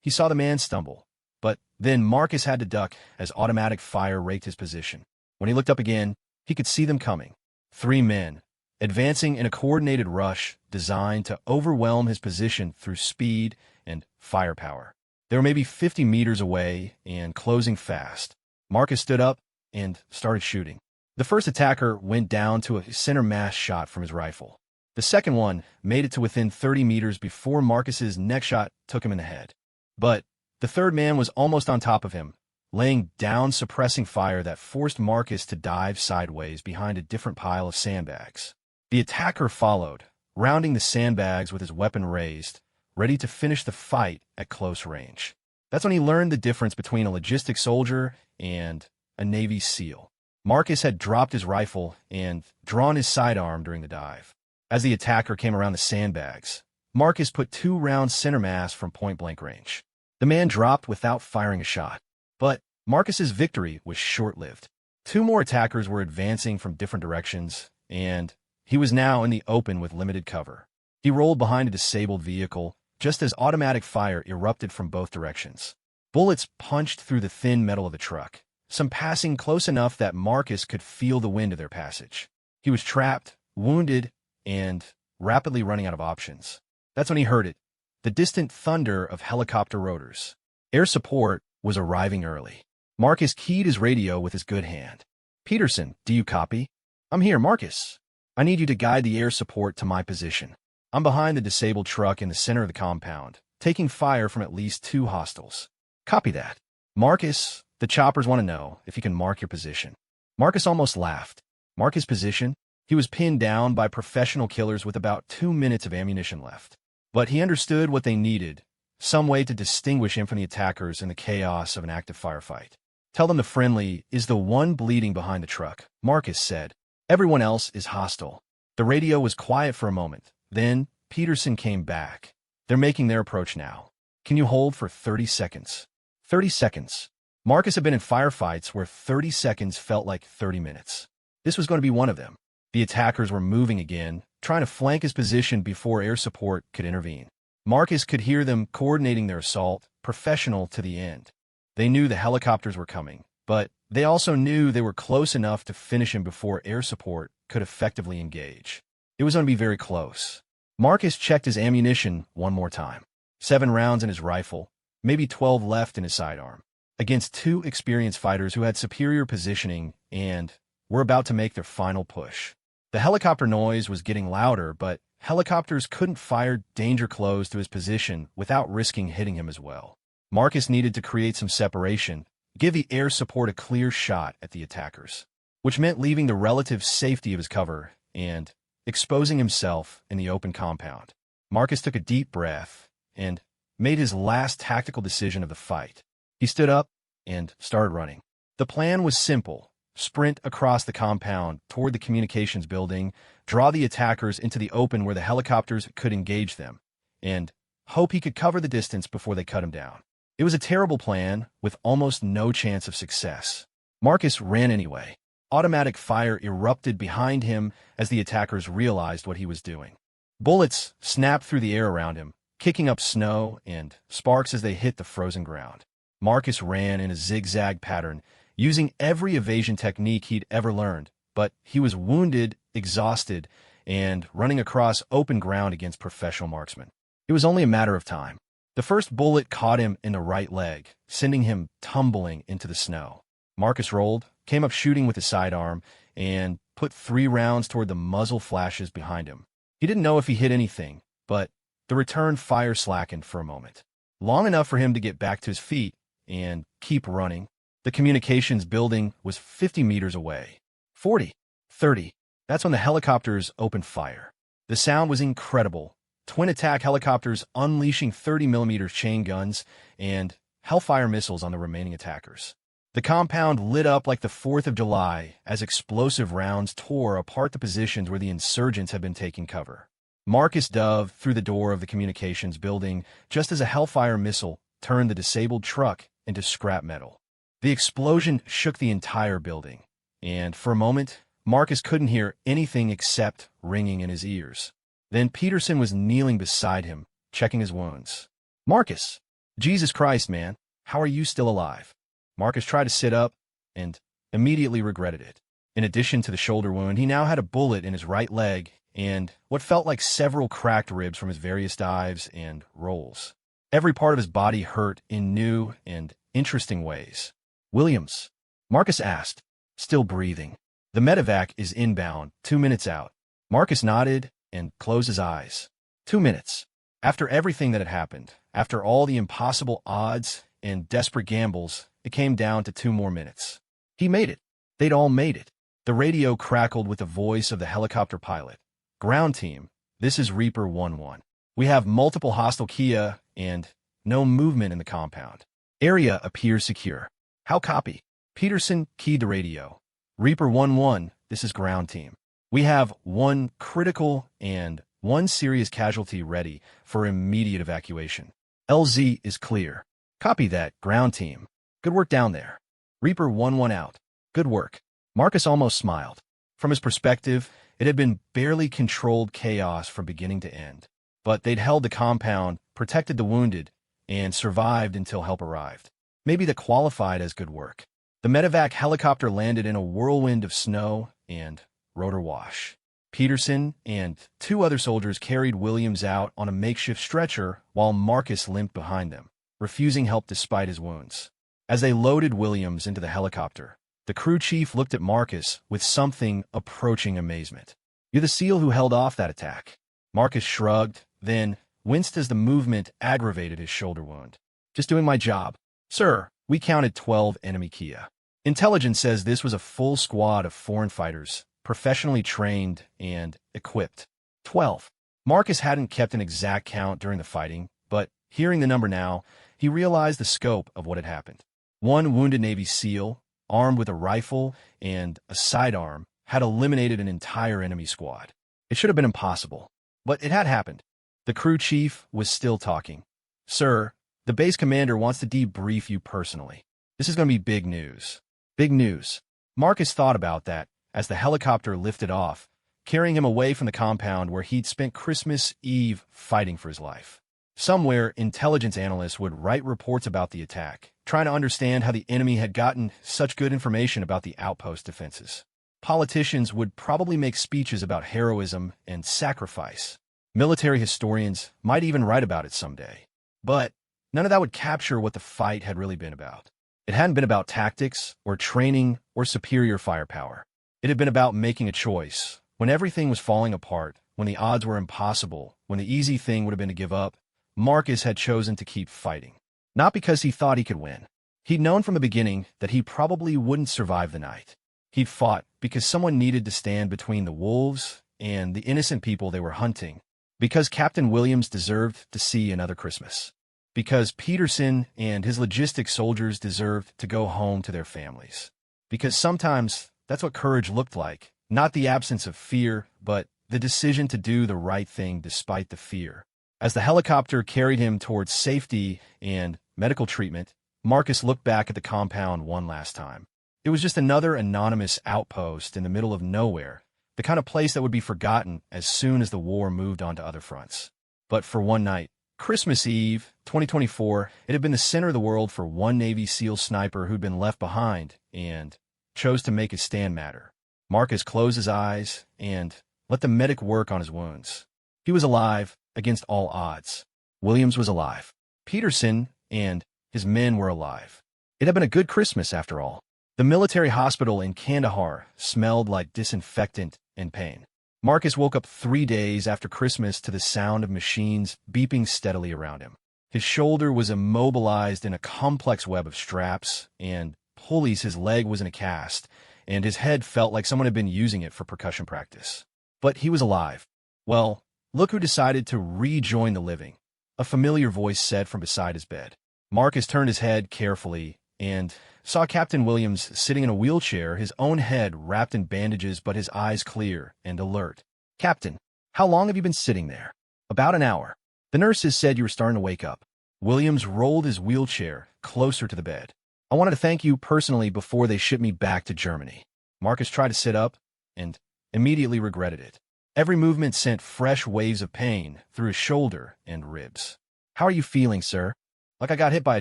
He saw the man stumble, but then Marcus had to duck as automatic fire raked his position. When he looked up again, he could see them coming. 3 men, advancing in a coordinated rush designed to overwhelm his position through speed and firepower. They were maybe 50 meters away and closing fast. Marcus stood up and started shooting. The first attacker went down to a center mass shot from his rifle. The second one made it to within 30 meters before Marcus's next shot took him in the head. But the third man was almost on top of him, laying down suppressing fire that forced Marcus to dive sideways behind a different pile of sandbags. The attacker followed, rounding the sandbags with his weapon raised, ready to finish the fight at close range. That's when he learned the difference between a logistic soldier and a Navy SEAL. Marcus had dropped his rifle and drawn his sidearm during the dive. As the attacker came around the sandbags, Marcus put 2 rounds center mass from point-blank range. The man dropped without firing a shot. But Marcus's victory was short-lived. 2 more attackers were advancing from different directions, and he was now in the open with limited cover. He rolled behind a disabled vehicle, just as automatic fire erupted from both directions. Bullets punched through the thin metal of the truck, some passing close enough that Marcus could feel the wind of their passage. He was trapped, wounded, and rapidly running out of options. That's when he heard it, the distant thunder of helicopter rotors. Air support was arriving early. Marcus keyed his radio with his good hand. "Peterson, do you copy?" "I'm here, Marcus. I need you to guide the air support to my position. I'm behind the disabled truck in the center of the compound, taking fire from at least 2 hostiles." "Copy that." "Marcus, the choppers want to know if you can mark your position." Marcus almost laughed. Mark his position? He was pinned down by professional killers with about 2 minutes of ammunition left. But he understood what they needed, some way to distinguish him from the attackers in the chaos of an active firefight. "Tell them the friendly is the one bleeding behind the truck," Marcus said. "Everyone else is hostile." The radio was quiet for a moment. Then Peterson came back. "They're making their approach now. Can you hold for 30 seconds? 30 seconds. Marcus had been in firefights where 30 seconds felt like 30 minutes. This was going to be one of them. The attackers were moving again, trying to flank his position before air support could intervene. Marcus could hear them coordinating their assault, professional to the end. They knew the helicopters were coming, but they also knew they were close enough to finish him before air support could effectively engage. It was going to be very close. Marcus checked his ammunition one more time. 7 rounds in his rifle, maybe 12 left in his sidearm, against 2 experienced fighters who had superior positioning and were about to make their final push. The helicopter noise was getting louder, but helicopters couldn't fire danger close to his position without risking hitting him as well. Marcus needed to create some separation, give the air support a clear shot at the attackers, which meant leaving the relative safety of his cover and exposing himself in the open compound. Marcus took a deep breath and made his last tactical decision of the fight. He stood up and started running. The plan was simple: sprint across the compound toward the communications building, draw the attackers into the open where the helicopters could engage them, and hope he could cover the distance before they cut him down. It was a terrible plan with almost no chance of success. Marcus ran anyway. Automatic fire erupted behind him as the attackers realized what he was doing. Bullets snapped through the air around him, kicking up snow and sparks as they hit the frozen ground. Marcus ran in a zigzag pattern, using every evasion technique he'd ever learned, but he was wounded, exhausted, and running across open ground against professional marksmen. It was only a matter of time. The first bullet caught him in the right leg, sending him tumbling into the snow. Marcus rolled, came up shooting with his sidearm, and put 3 rounds toward the muzzle flashes behind him. He didn't know if he hit anything, but the return fire slackened for a moment, long enough for him to get back to his feet and keep running. The communications building was 50 meters away. 40, 30. That's when the helicopters opened fire. The sound was incredible. Twin attack helicopters unleashing 30mm chain guns and Hellfire missiles on the remaining attackers. The compound lit up like the 4th of July as explosive rounds tore apart the positions where the insurgents had been taking cover. Marcus dove through the door of the communications building just as a Hellfire missile turned the disabled truck into scrap metal. The explosion shook the entire building, and for a moment, Marcus couldn't hear anything except ringing in his ears. Then Peterson was kneeling beside him, checking his wounds. "Marcus, Jesus Christ, man, how are you still alive?" Marcus tried to sit up and immediately regretted it. In addition to the shoulder wound, he now had a bullet in his right leg and what felt like several cracked ribs from his various dives and rolls. Every part of his body hurt in new and interesting ways. "Williams?" Marcus asked, still breathing. The medevac is inbound, 2 minutes out. Marcus nodded and closed his eyes. 2 minutes. After everything that had happened, after all the impossible odds and desperate gambles, it came down to 2 more minutes. He made it. They'd all made it. The radio crackled with the voice of the helicopter pilot. Ground team, this is Reaper 1-1. We have multiple hostile Kia and no movement in the compound. Area appears secure. How copy? Peterson keyed the radio. Reaper 1-1, this is ground team. We have one critical and one serious casualty ready for immediate evacuation. LZ is clear. Copy that, ground team. Good work down there. Reaper 1-1 out. Good work. Marcus almost smiled. From his perspective, it had been barely controlled chaos from beginning to end. But they'd held the compound, protected the wounded, and survived until help arrived. Maybe that qualified as good work. The medevac helicopter landed in a whirlwind of snow and rotor wash. Peterson and 2 other soldiers carried Williams out on a makeshift stretcher while Marcus limped behind them, refusing help despite his wounds. As they loaded Williams into the helicopter, the crew chief looked at Marcus with something approaching amazement. You're the SEAL who held off that attack. Marcus shrugged, then winced as the movement aggravated his shoulder wound. Just doing my job. Sir, we counted 12 enemy Kia. Intelligence says this was a full squad of foreign fighters, professionally trained and equipped. 12. Marcus hadn't kept an exact count during the fighting, but hearing the number now, he realized the scope of what had happened. One wounded Navy SEAL, armed with a rifle and a sidearm, had eliminated an entire enemy squad. It should have been impossible, but it had happened. The crew chief was still talking. Sir, the base commander wants to debrief you personally. This is going to be big news. Big news. Marcus thought about that as the helicopter lifted off, carrying him away from the compound where he'd spent Christmas Eve fighting for his life. Somewhere, intelligence analysts would write reports about the attack, trying to understand how the enemy had gotten such good information about the outpost defenses. Politicians would probably make speeches about heroism and sacrifice. Military historians might even write about it someday. But none of that would capture what the fight had really been about. It hadn't been about tactics or training or superior firepower. It had been about making a choice. When everything was falling apart, when the odds were impossible, when the easy thing would have been to give up, Marcus had chosen to keep fighting. Not because he thought he could win. He'd known from the beginning that he probably wouldn't survive the night. He'd fought because someone needed to stand between the wolves and the innocent people they were hunting. Because Captain Williams deserved to see another Christmas. Because Peterson and his logistics soldiers deserved to go home to their families. Because sometimes that's what courage looked like. Not the absence of fear, but the decision to do the right thing despite the fear. As the helicopter carried him towards safety and medical treatment, Marcus looked back at the compound one last time. It was just another anonymous outpost in the middle of nowhere, the kind of place that would be forgotten as soon as the war moved on to other fronts. But for one night, Christmas Eve, 2024, it had been the center of the world for one Navy SEAL sniper who'd been left behind and chose to make his stand matter. Marcus closed his eyes and let the medic work on his wounds. He was alive against all odds. Williams was alive. Peterson and his men were alive. It had been a good Christmas after all. The military hospital in Kandahar smelled like disinfectant and pain. Marcus woke up 3 days after Christmas to the sound of machines beeping steadily around him. His shoulder was immobilized in a complex web of straps and pulleys. His leg was in a cast, and his head felt like someone had been using it for percussion practice. But he was alive. Well, look who decided to rejoin the living, a familiar voice said from beside his bed. Marcus turned his head carefully and saw Captain Williams sitting in a wheelchair, his own head wrapped in bandages but his eyes clear and alert. Captain, how long have you been sitting there? About an hour. The nurses said you were starting to wake up. Williams rolled his wheelchair closer to the bed. I wanted to thank you personally before they shipped me back to Germany. Marcus tried to sit up and immediately regretted it. Every movement sent fresh waves of pain through his shoulder and ribs. How are you feeling, sir? Like I got hit by a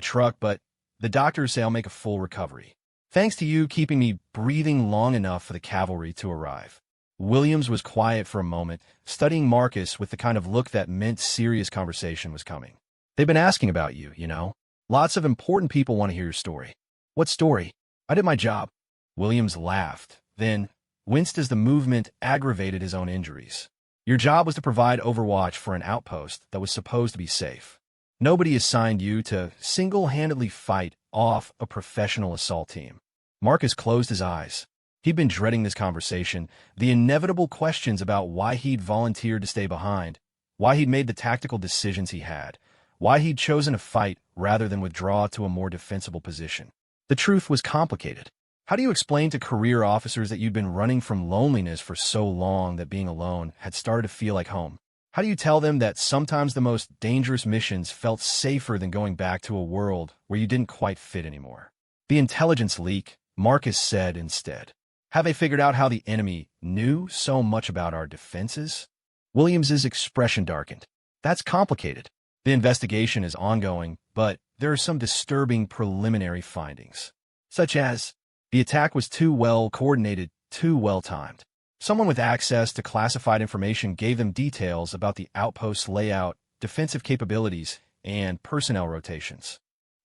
truck, but the doctors say I'll make a full recovery. Thanks to you keeping me breathing long enough for the cavalry to arrive. Williams was quiet for a moment, studying Marcus with the kind of look that meant serious conversation was coming. They've been asking about you, you know. Lots of important people want to hear your story. What story? I did my job. Williams laughed, then winced as the movement aggravated his own injuries. Your job was to provide overwatch for an outpost that was supposed to be safe. Nobody assigned you to single-handedly fight off a professional assault team. Marcus closed his eyes. He'd been dreading this conversation, the inevitable questions about why he'd volunteered to stay behind, why he'd made the tactical decisions he had, why he'd chosen to fight rather than withdraw to a more defensible position. The truth was complicated. How do you explain to career officers that you'd been running from loneliness for so long that being alone had started to feel like home? How do you tell them that sometimes the most dangerous missions felt safer than going back to a world where you didn't quite fit anymore? The intelligence leak, Marcus said instead. Have they figured out how the enemy knew so much about our defenses? Williams's expression darkened. That's complicated. The investigation is ongoing, but there are some disturbing preliminary findings, such as the attack was too well coordinated, too well timed. Someone with access to classified information gave them details about the outpost's layout, defensive capabilities, and personnel rotations.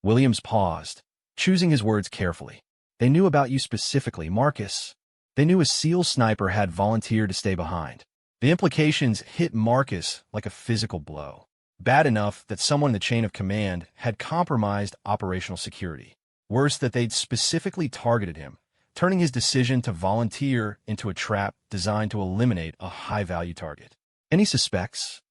Williams paused, choosing his words carefully. They knew about you specifically, Marcus. They knew a SEAL sniper had volunteered to stay behind. The implications hit Marcus like a physical blow. Bad enough that someone in the chain of command had compromised operational security. Worse, that they'd specifically targeted him, turning his decision to volunteer into a trap designed to eliminate a high-value target. Any suspects?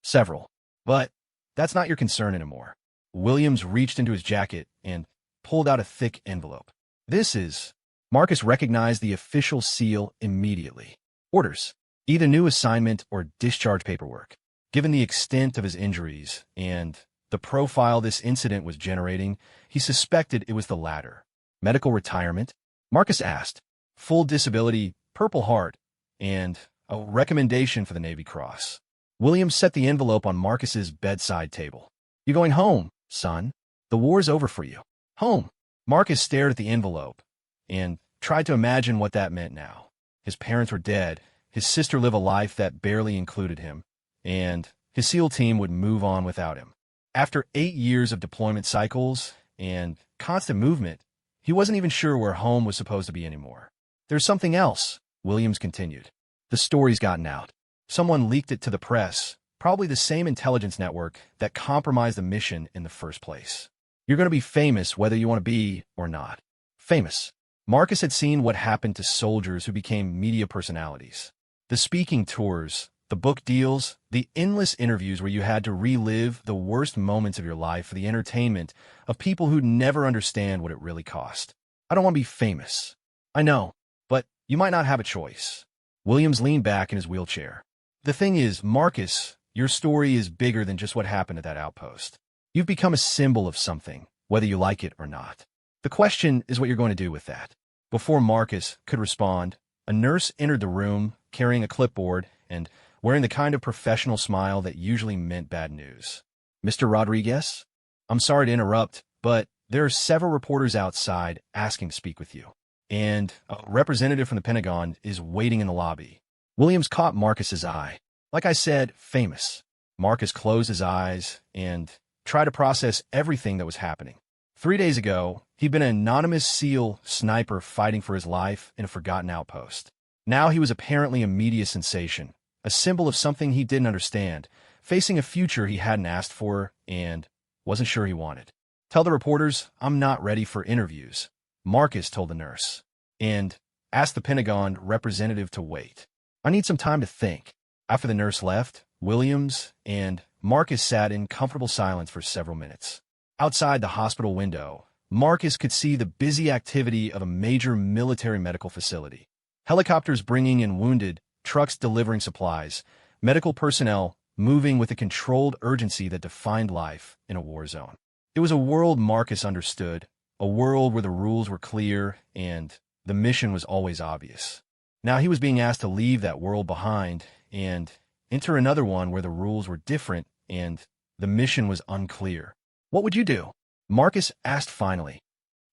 Several. But that's not your concern anymore. Williams reached into his jacket and pulled out a thick envelope. This is... Marcus recognized the official seal immediately. Orders. Either new assignment or discharge paperwork. Given the extent of his injuries and the profile this incident was generating, he suspected it was the latter. Medical retirement? Marcus asked. Full disability, Purple Heart, and a recommendation for the Navy Cross. Williams set the envelope on Marcus's bedside table. You're going home, son. The war's over for you. Home. Marcus stared at the envelope and tried to imagine what that meant now. His parents were dead, his sister lived a life that barely included him, and his SEAL team would move on without him. After 8 years of deployment cycles and constant movement, he wasn't even sure where home was supposed to be anymore. There's something else, Williams continued. The story's gotten out. Someone leaked it to the press, probably the same intelligence network that compromised the mission in the first place. You're going to be famous whether you want to be or not. Famous. Marcus had seen what happened to soldiers who became media personalities. The speaking tours, the book deals, the endless interviews where you had to relive the worst moments of your life for the entertainment of people who'd never understand what it really cost. I don't want to be famous. I know, but you might not have a choice. Williams leaned back in his wheelchair. The thing is, Marcus, your story is bigger than just what happened at that outpost. You've become a symbol of something, whether you like it or not. The question is what you're going to do with that. Before Marcus could respond, a nurse entered the room carrying a clipboard and wearing the kind of professional smile that usually meant bad news. Mr. Rodriguez? I'm sorry to interrupt, but there are several reporters outside asking to speak with you. And a representative from the Pentagon is waiting in the lobby. Williams caught Marcus's eye. Like I said, famous. Marcus closed his eyes and tried to process everything that was happening. 3 days ago, he'd been an anonymous SEAL sniper fighting for his life in a forgotten outpost. Now he was apparently a media sensation, a symbol of something he didn't understand, facing a future he hadn't asked for and wasn't sure he wanted. Tell the reporters I'm not ready for interviews, Marcus told the nurse, and asked the Pentagon representative to wait. I need some time to think. After the nurse left, Williams and Marcus sat in comfortable silence for several minutes. Outside the hospital window, Marcus could see the busy activity of a major military medical facility. Helicopters bringing in wounded, trucks delivering supplies, medical personnel moving with a controlled urgency that defined life in a war zone. It was a world Marcus understood, a world where the rules were clear and the mission was always obvious. Now he was being asked to leave that world behind and enter another one where the rules were different and the mission was unclear. What would you do? Marcus asked finally.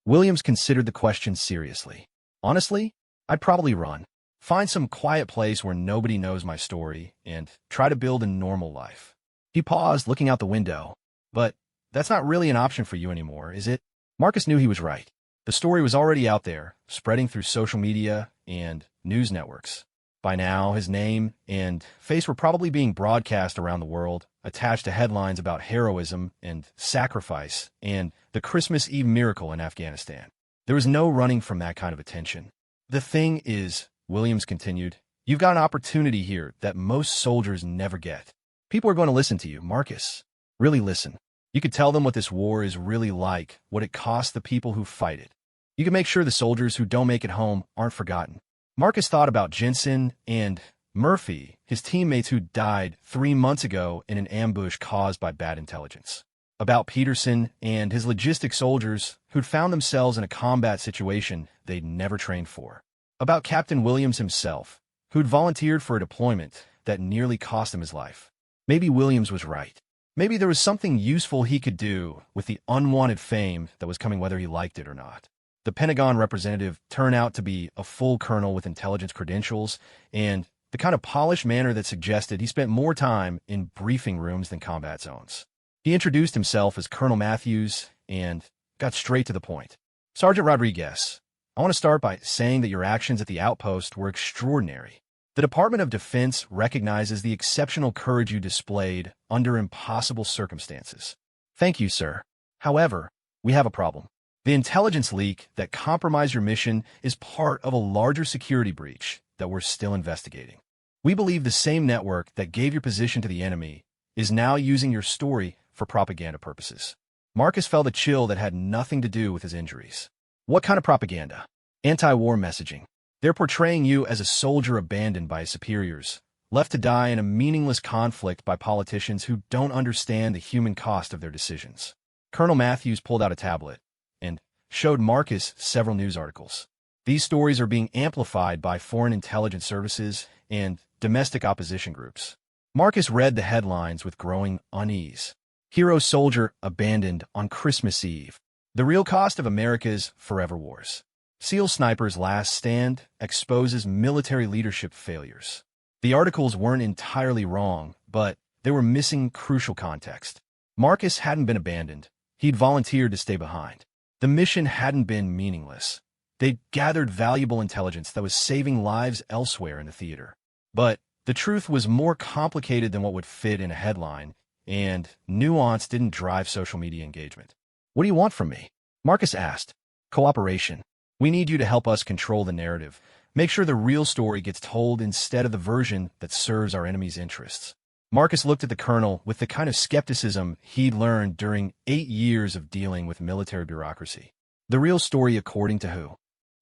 Williams considered the question seriously. Honestly, I'd probably run. Find some quiet place where nobody knows my story and try to build a normal life. He paused, looking out the window. But that's not really an option for you anymore, is it? Marcus knew he was right. The story was already out there, spreading through social media, and news networks. By now, his name and face were probably being broadcast around the world, attached to headlines about heroism and sacrifice and the Christmas Eve miracle in Afghanistan. There was no running from that kind of attention. The thing is, Williams continued, you've got an opportunity here that most soldiers never get. People are going to listen to you, Marcus. Really listen. You could tell them what this war is really like, what it costs the people who fight it. You can make sure the soldiers who don't make it home aren't forgotten. Marcus thought about Jensen and Murphy, his teammates who died 3 months ago in an ambush caused by bad intelligence. About Peterson and his logistic soldiers who'd found themselves in a combat situation they'd never trained for. About Captain Williams himself, who'd volunteered for a deployment that nearly cost him his life. Maybe Williams was right. Maybe there was something useful he could do with the unwanted fame that was coming whether he liked it or not. The Pentagon representative turned out to be a full colonel with intelligence credentials and the kind of polished manner that suggested he spent more time in briefing rooms than combat zones. He introduced himself as Colonel Matthews and got straight to the point. Sergeant Rodriguez, I want to start by saying that your actions at the outpost were extraordinary. The Department of Defense recognizes the exceptional courage you displayed under impossible circumstances. Thank you, sir. However, we have a problem. The intelligence leak that compromised your mission is part of a larger security breach that we're still investigating. We believe the same network that gave your position to the enemy is now using your story for propaganda purposes. Marcus felt a chill that had nothing to do with his injuries. What kind of propaganda? Anti-war messaging. They're portraying you as a soldier abandoned by his superiors, left to die in a meaningless conflict by politicians who don't understand the human cost of their decisions. Colonel Matthews pulled out a tablet and showed Marcus several news articles. These stories are being amplified by foreign intelligence services and domestic opposition groups. Marcus read the headlines with growing unease. Hero soldier abandoned on Christmas Eve. The real cost of America's forever wars. SEAL sniper's last stand exposes military leadership failures. The articles weren't entirely wrong, but they were missing crucial context. Marcus hadn't been abandoned. He'd volunteered to stay behind. The mission hadn't been meaningless. They'd gathered valuable intelligence that was saving lives elsewhere in the theater. But the truth was more complicated than what would fit in a headline, and nuance didn't drive social media engagement. What do you want from me? Marcus asked. Cooperation. We need you to help us control the narrative. Make sure the real story gets told instead of the version that serves our enemy's interests. Marcus looked at the colonel with the kind of skepticism he'd learned during 8 years of dealing with military bureaucracy. The real story according to who?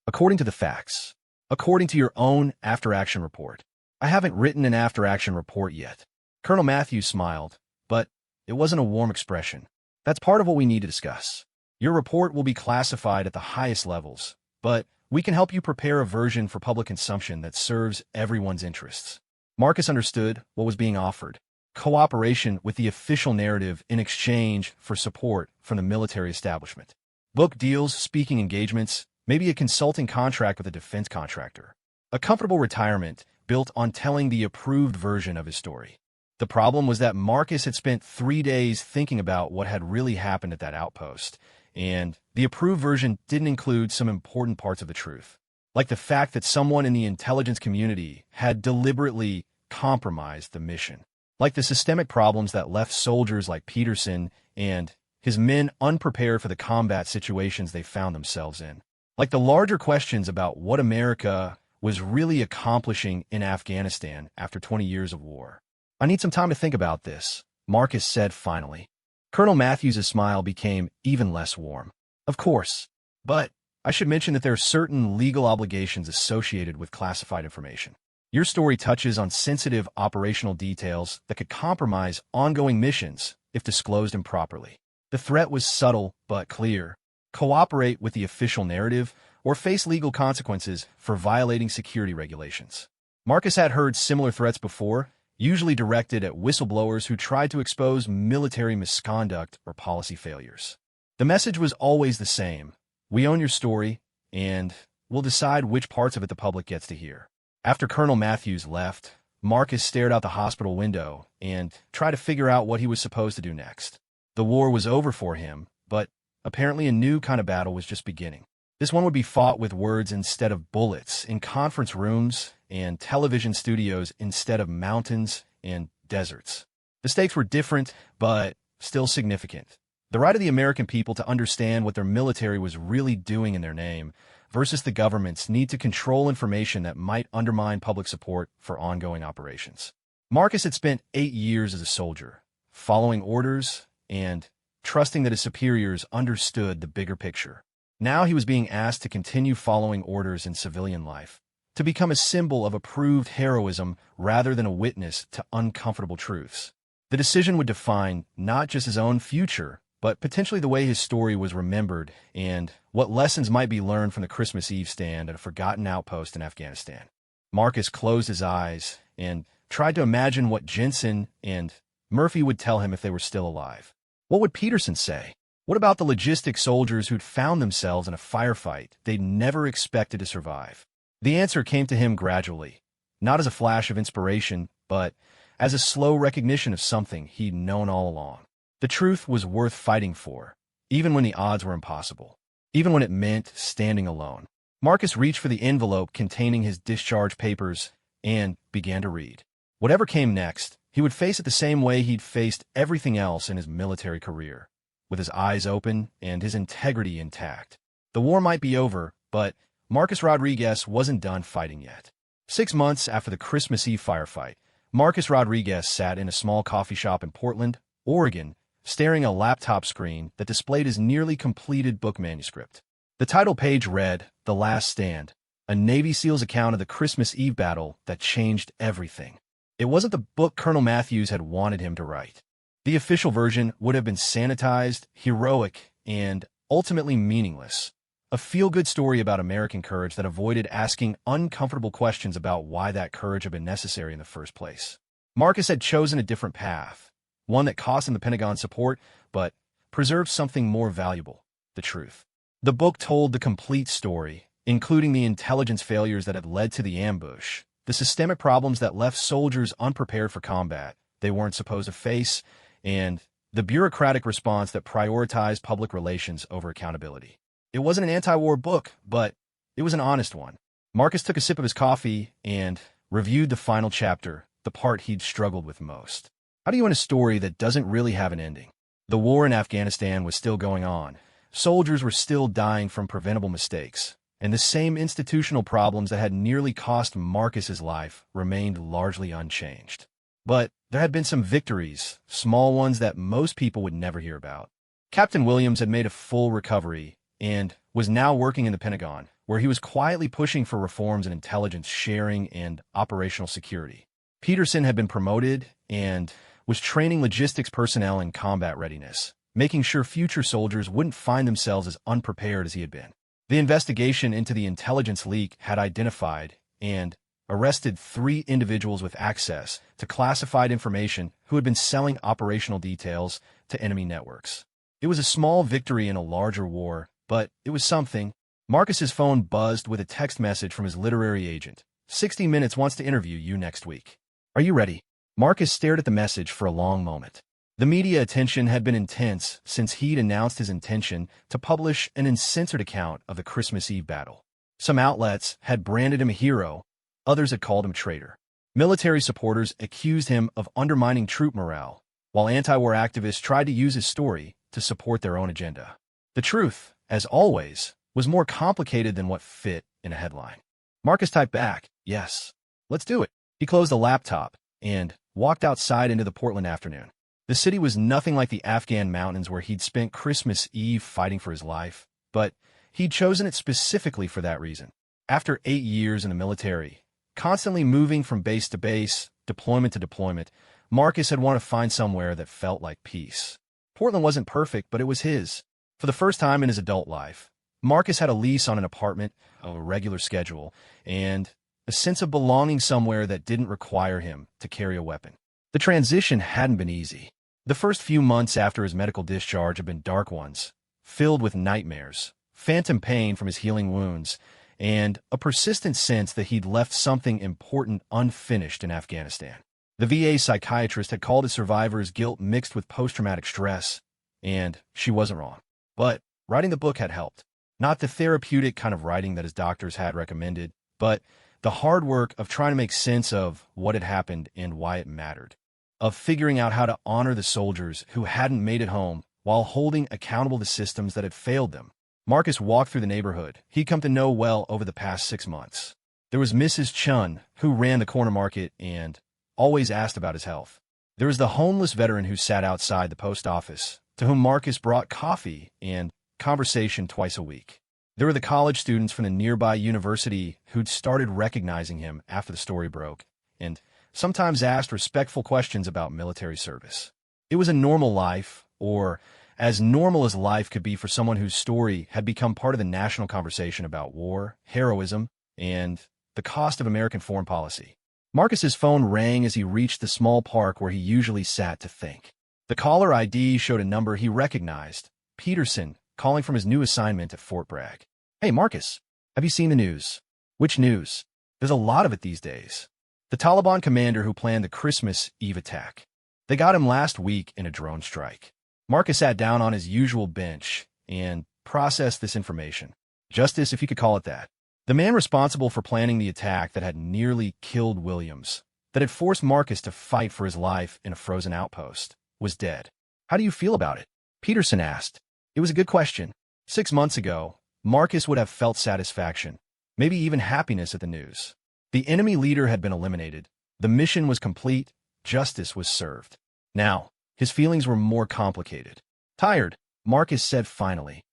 According to the facts. According to your own after-action report. I haven't written an after-action report yet. Colonel Matthews smiled, but it wasn't a warm expression. That's part of what we need to discuss. Your report will be classified at the highest levels, but we can help you prepare a version for public consumption that serves everyone's interests. Marcus understood what was being offered. Cooperation with the official narrative in exchange for support from the military establishment. Book deals, speaking engagements, maybe a consulting contract with a defense contractor. A comfortable retirement built on telling the approved version of his story. The problem was that Marcus had spent 3 days thinking about what had really happened at that outpost, and the approved version didn't include some important parts of the truth, like the fact that someone in the intelligence community had deliberately compromised the mission, like the systemic problems that left soldiers like Peterson and his men unprepared for the combat situations they found themselves in, like the larger questions about what America was really accomplishing in Afghanistan after 20 years of war. I need some time to think about this, Marcus said finally. Colonel Matthews' smile became even less warm. Of course, but I should mention that there are certain legal obligations associated with classified information. Your story touches on sensitive operational details that could compromise ongoing missions if disclosed improperly. The threat was subtle but clear. Cooperate with the official narrative or face legal consequences for violating security regulations. Marcus had heard similar threats before, usually directed at whistleblowers who tried to expose military misconduct or policy failures. The message was always the same. We own your story, and we'll decide which parts of it the public gets to hear. After Colonel Matthews left, Marcus stared out the hospital window and tried to figure out what he was supposed to do next. The war was over for him, but apparently a new kind of battle was just beginning. This one would be fought with words instead of bullets, in conference rooms and television studios instead of mountains and deserts. The stakes were different, but still significant. The right of the American people to understand what their military was really doing in their name versus the government's need to control information that might undermine public support for ongoing operations. Marcus had spent 8 years as a soldier, following orders and trusting that his superiors understood the bigger picture. Now he was being asked to continue following orders in civilian life, to become a symbol of approved heroism rather than a witness to uncomfortable truths. The decision would define not just his own future, but potentially the way his story was remembered and what lessons might be learned from the Christmas Eve stand at a forgotten outpost in Afghanistan. Marcus closed his eyes and tried to imagine what Jensen and Murphy would tell him if they were still alive. What would Peterson say? What about the logistic soldiers who'd found themselves in a firefight they'd never expected to survive? The answer came to him gradually, not as a flash of inspiration, but as a slow recognition of something he'd known all along. The truth was worth fighting for, even when the odds were impossible, even when it meant standing alone. Marcus reached for the envelope containing his discharge papers and began to read. Whatever came next, he would face it the same way he'd faced everything else in his military career, with his eyes open and his integrity intact. The war might be over, but Marcus Rodriguez wasn't done fighting yet. 6 months after the Christmas Eve firefight, Marcus Rodriguez sat in a small coffee shop in Portland, Oregon, staring at a laptop screen that displayed his nearly completed book manuscript. The title page read, "The Last Stand," a Navy SEAL's account of the Christmas Eve battle that changed everything. It wasn't the book Colonel Matthews had wanted him to write. The official version would have been sanitized, heroic, and ultimately meaningless. A feel-good story about American courage that avoided asking uncomfortable questions about why that courage had been necessary in the first place. Marcus had chosen a different path, one that cost him the Pentagon's support, but preserved something more valuable: the truth. The book told the complete story, including the intelligence failures that had led to the ambush, the systemic problems that left soldiers unprepared for combat they weren't supposed to face, and the bureaucratic response that prioritized public relations over accountability. It wasn't an anti-war book, but it was an honest one. Marcus took a sip of his coffee and reviewed the final chapter, the part he'd struggled with most. How do you end a story that doesn't really have an ending? The war in Afghanistan was still going on. Soldiers were still dying from preventable mistakes, and the same institutional problems that had nearly cost Marcus his life remained largely unchanged. But there had been some victories, small ones that most people would never hear about. Captain Williams had made a full recovery and was now working in the Pentagon, where he was quietly pushing for reforms in intelligence sharing and operational security. Peterson had been promoted and was training logistics personnel in combat readiness, making sure future soldiers wouldn't find themselves as unprepared as he had been. The investigation into the intelligence leak had identified and arrested 3 individuals with access to classified information who had been selling operational details to enemy networks. It was a small victory in a larger war, but it was something. Marcus's phone buzzed with a text message from his literary agent. 60 Minutes wants to interview you next week. Are you ready? Marcus stared at the message for a long moment. The media attention had been intense since he'd announced his intention to publish an uncensored account of the Christmas Eve battle. Some outlets had branded him a hero, others had called him a traitor. Military supporters accused him of undermining troop morale, while anti-war activists tried to use his story to support their own agenda. The truth, as always, was more complicated than what fit in a headline. Marcus typed back, "Yes, let's do it." He closed the laptop and walked outside into the Portland afternoon. The city was nothing like the Afghan mountains where he'd spent Christmas Eve fighting for his life, but he'd chosen it specifically for that reason. After 8 years in the military, constantly moving from base to base, deployment to deployment, Marcus had wanted to find somewhere that felt like peace. Portland wasn't perfect, but it was his. For the first time in his adult life, Marcus had a lease on an apartment, a regular schedule, and a sense of belonging somewhere that didn't require him to carry a weapon. The transition hadn't been easy. The first few months after his medical discharge had been dark ones, filled with nightmares, phantom pain from his healing wounds, and a persistent sense that he'd left something important unfinished in Afghanistan. The VA psychiatrist had called his survivors guilt mixed with post-traumatic stress, and she wasn't wrong. But writing the book had helped. Not the therapeutic kind of writing that his doctors had recommended, but the hard work of trying to make sense of what had happened and why it mattered, of figuring out how to honor the soldiers who hadn't made it home while holding accountable the systems that had failed them. Marcus walked through the neighborhood he'd come to know well over the past 6 months. There was Mrs. Chun, who ran the corner market and always asked about his health. There was the homeless veteran who sat outside the post office, to whom Marcus brought coffee and conversation twice a week. There were the college students from the nearby university who'd started recognizing him after the story broke, and sometimes asked respectful questions about military service. It was a normal life, or as normal as life could be for someone whose story had become part of the national conversation about war, heroism, and the cost of American foreign policy. Marcus's phone rang as he reached the small park where he usually sat to think. The caller ID showed a number he recognized, Peterson, calling from his new assignment at Fort Bragg. "Hey, Marcus, have you seen the news?" "Which news?" "There's a lot of it these days." "The Taliban commander who planned the Christmas Eve attack. They got him last week in a drone strike." Marcus sat down on his usual bench and processed this information. Justice, if you could call it that. The man responsible for planning the attack that had nearly killed Williams, that had forced Marcus to fight for his life in a frozen outpost, was dead. "How do you feel about it?" Peterson asked. It was a good question. 6 months ago, Marcus would have felt satisfaction, maybe even happiness at the news. The enemy leader had been eliminated. The mission was complete. Justice was served. Now, his feelings were more complicated. "Tired," Marcus said finally.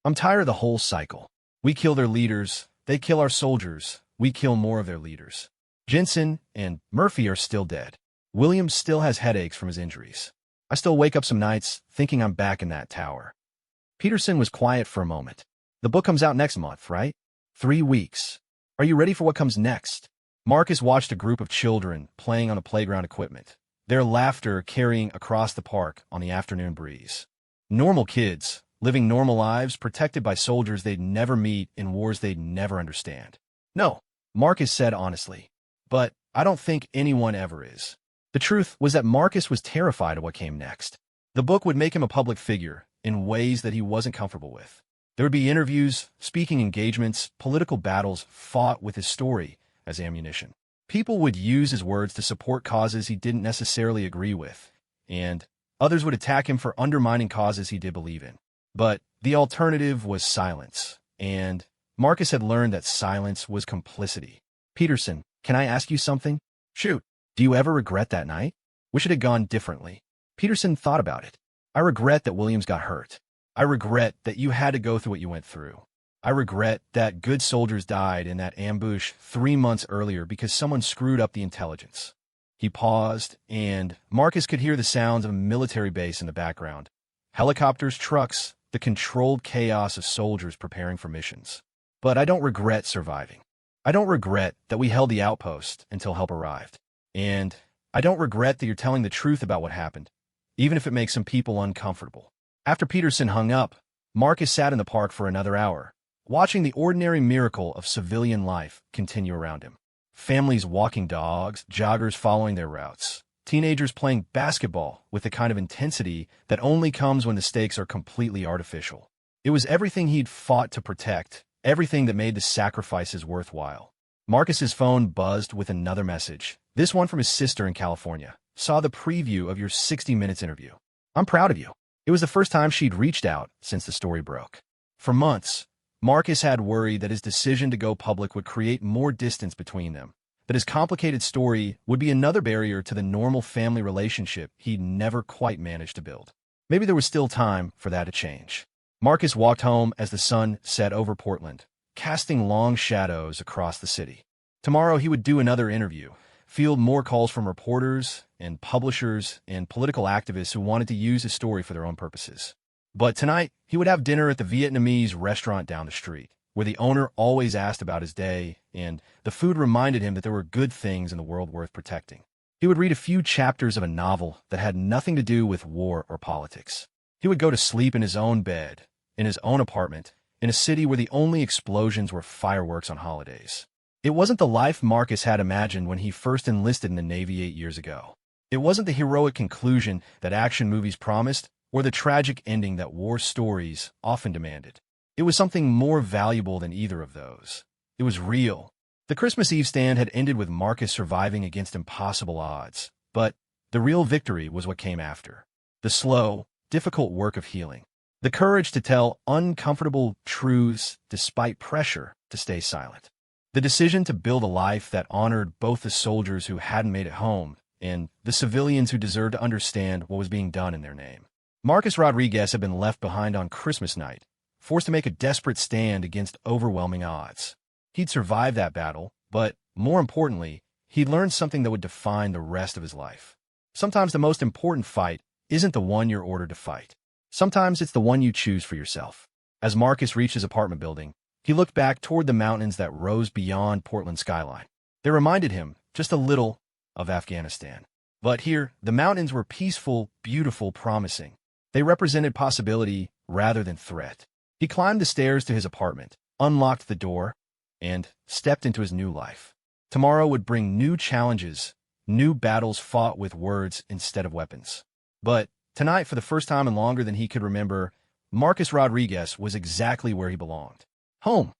"I'm tired of the whole cycle. We kill their leaders. They kill our soldiers. We kill more of their leaders. Jensen and Murphy are still dead. Williams still has headaches from his injuries. I still wake up some nights thinking I'm back in that tower." Peterson was quiet for a moment. "The book comes out next month, right?" 3 weeks. "Are you ready for what comes next?" Marcus watched a group of children playing on a playground equipment, their laughter carrying across the park on the afternoon breeze. Normal kids, living normal lives protected by soldiers they'd never meet in wars they'd never understand. "No," Marcus said honestly, "but I don't think anyone ever is." The truth was that Marcus was terrified of what came next. The book would make him a public figure in ways that he wasn't comfortable with. There would be interviews, speaking engagements, political battles fought with his story as ammunition. People would use his words to support causes he didn't necessarily agree with, and others would attack him for undermining causes he did believe in. But the alternative was silence, and Marcus had learned that silence was complicity. "Peterson, can I ask you something?" "Shoot." "Do you ever regret that night? Wish it had gone differently?" Peterson thought about it. "I regret that Williams got hurt. I regret that you had to go through what you went through. I regret that good soldiers died in that ambush 3 months earlier because someone screwed up the intelligence." He paused, and Marcus could hear the sounds of a military base in the background. Helicopters, trucks, the controlled chaos of soldiers preparing for missions. "But I don't regret surviving. I don't regret that we held the outpost until help arrived. And I don't regret that you're telling the truth about what happened, even if it makes some people uncomfortable." After Peterson hung up, Marcus sat in the park for another hour, watching the ordinary miracle of civilian life continue around him. Families walking dogs, joggers following their routes, teenagers playing basketball with the kind of intensity that only comes when the stakes are completely artificial. It was everything he'd fought to protect, everything that made the sacrifices worthwhile. Marcus's phone buzzed with another message, this one from his sister in California. "Saw the preview of your 60 Minutes interview. I'm proud of you." It was the first time she'd reached out since the story broke. For months, Marcus had worried that his decision to go public would create more distance between them, that his complicated story would be another barrier to the normal family relationship he'd never quite managed to build. Maybe there was still time for that to change. Marcus walked home as the sun set over Portland, casting long shadows across the city. Tomorrow he would do another interview, field more calls from reporters and publishers and political activists who wanted to use his story for their own purposes. But tonight, he would have dinner at the Vietnamese restaurant down the street, where the owner always asked about his day, and the food reminded him that there were good things in the world worth protecting. He would read a few chapters of a novel that had nothing to do with war or politics. He would go to sleep in his own bed, in his own apartment, in a city where the only explosions were fireworks on holidays. It wasn't the life Marcus had imagined when he first enlisted in the Navy 8 years ago. It wasn't the heroic conclusion that action movies promised, or the tragic ending that war stories often demanded. It was something more valuable than either of those. It was real. The Christmas Eve stand had ended with Marcus surviving against impossible odds, but the real victory was what came after. The slow, difficult work of healing. The courage to tell uncomfortable truths despite pressure to stay silent. The decision to build a life that honored both the soldiers who hadn't made it home and the civilians who deserved to understand what was being done in their name. Marcus Rodriguez had been left behind on Christmas night, forced to make a desperate stand against overwhelming odds. He'd survived that battle, but, more importantly, he'd learned something that would define the rest of his life. Sometimes the most important fight isn't the one you're ordered to fight. Sometimes it's the one you choose for yourself. As Marcus reached his apartment building, he looked back toward the mountains that rose beyond Portland's skyline. They reminded him, just a little, of Afghanistan. But here, the mountains were peaceful, beautiful, promising. They represented possibility rather than threat. He climbed the stairs to his apartment, unlocked the door, and stepped into his new life. Tomorrow would bring new challenges, new battles fought with words instead of weapons. But tonight, for the first time in longer than he could remember, Marcus Rodriguez was exactly where he belonged. Home.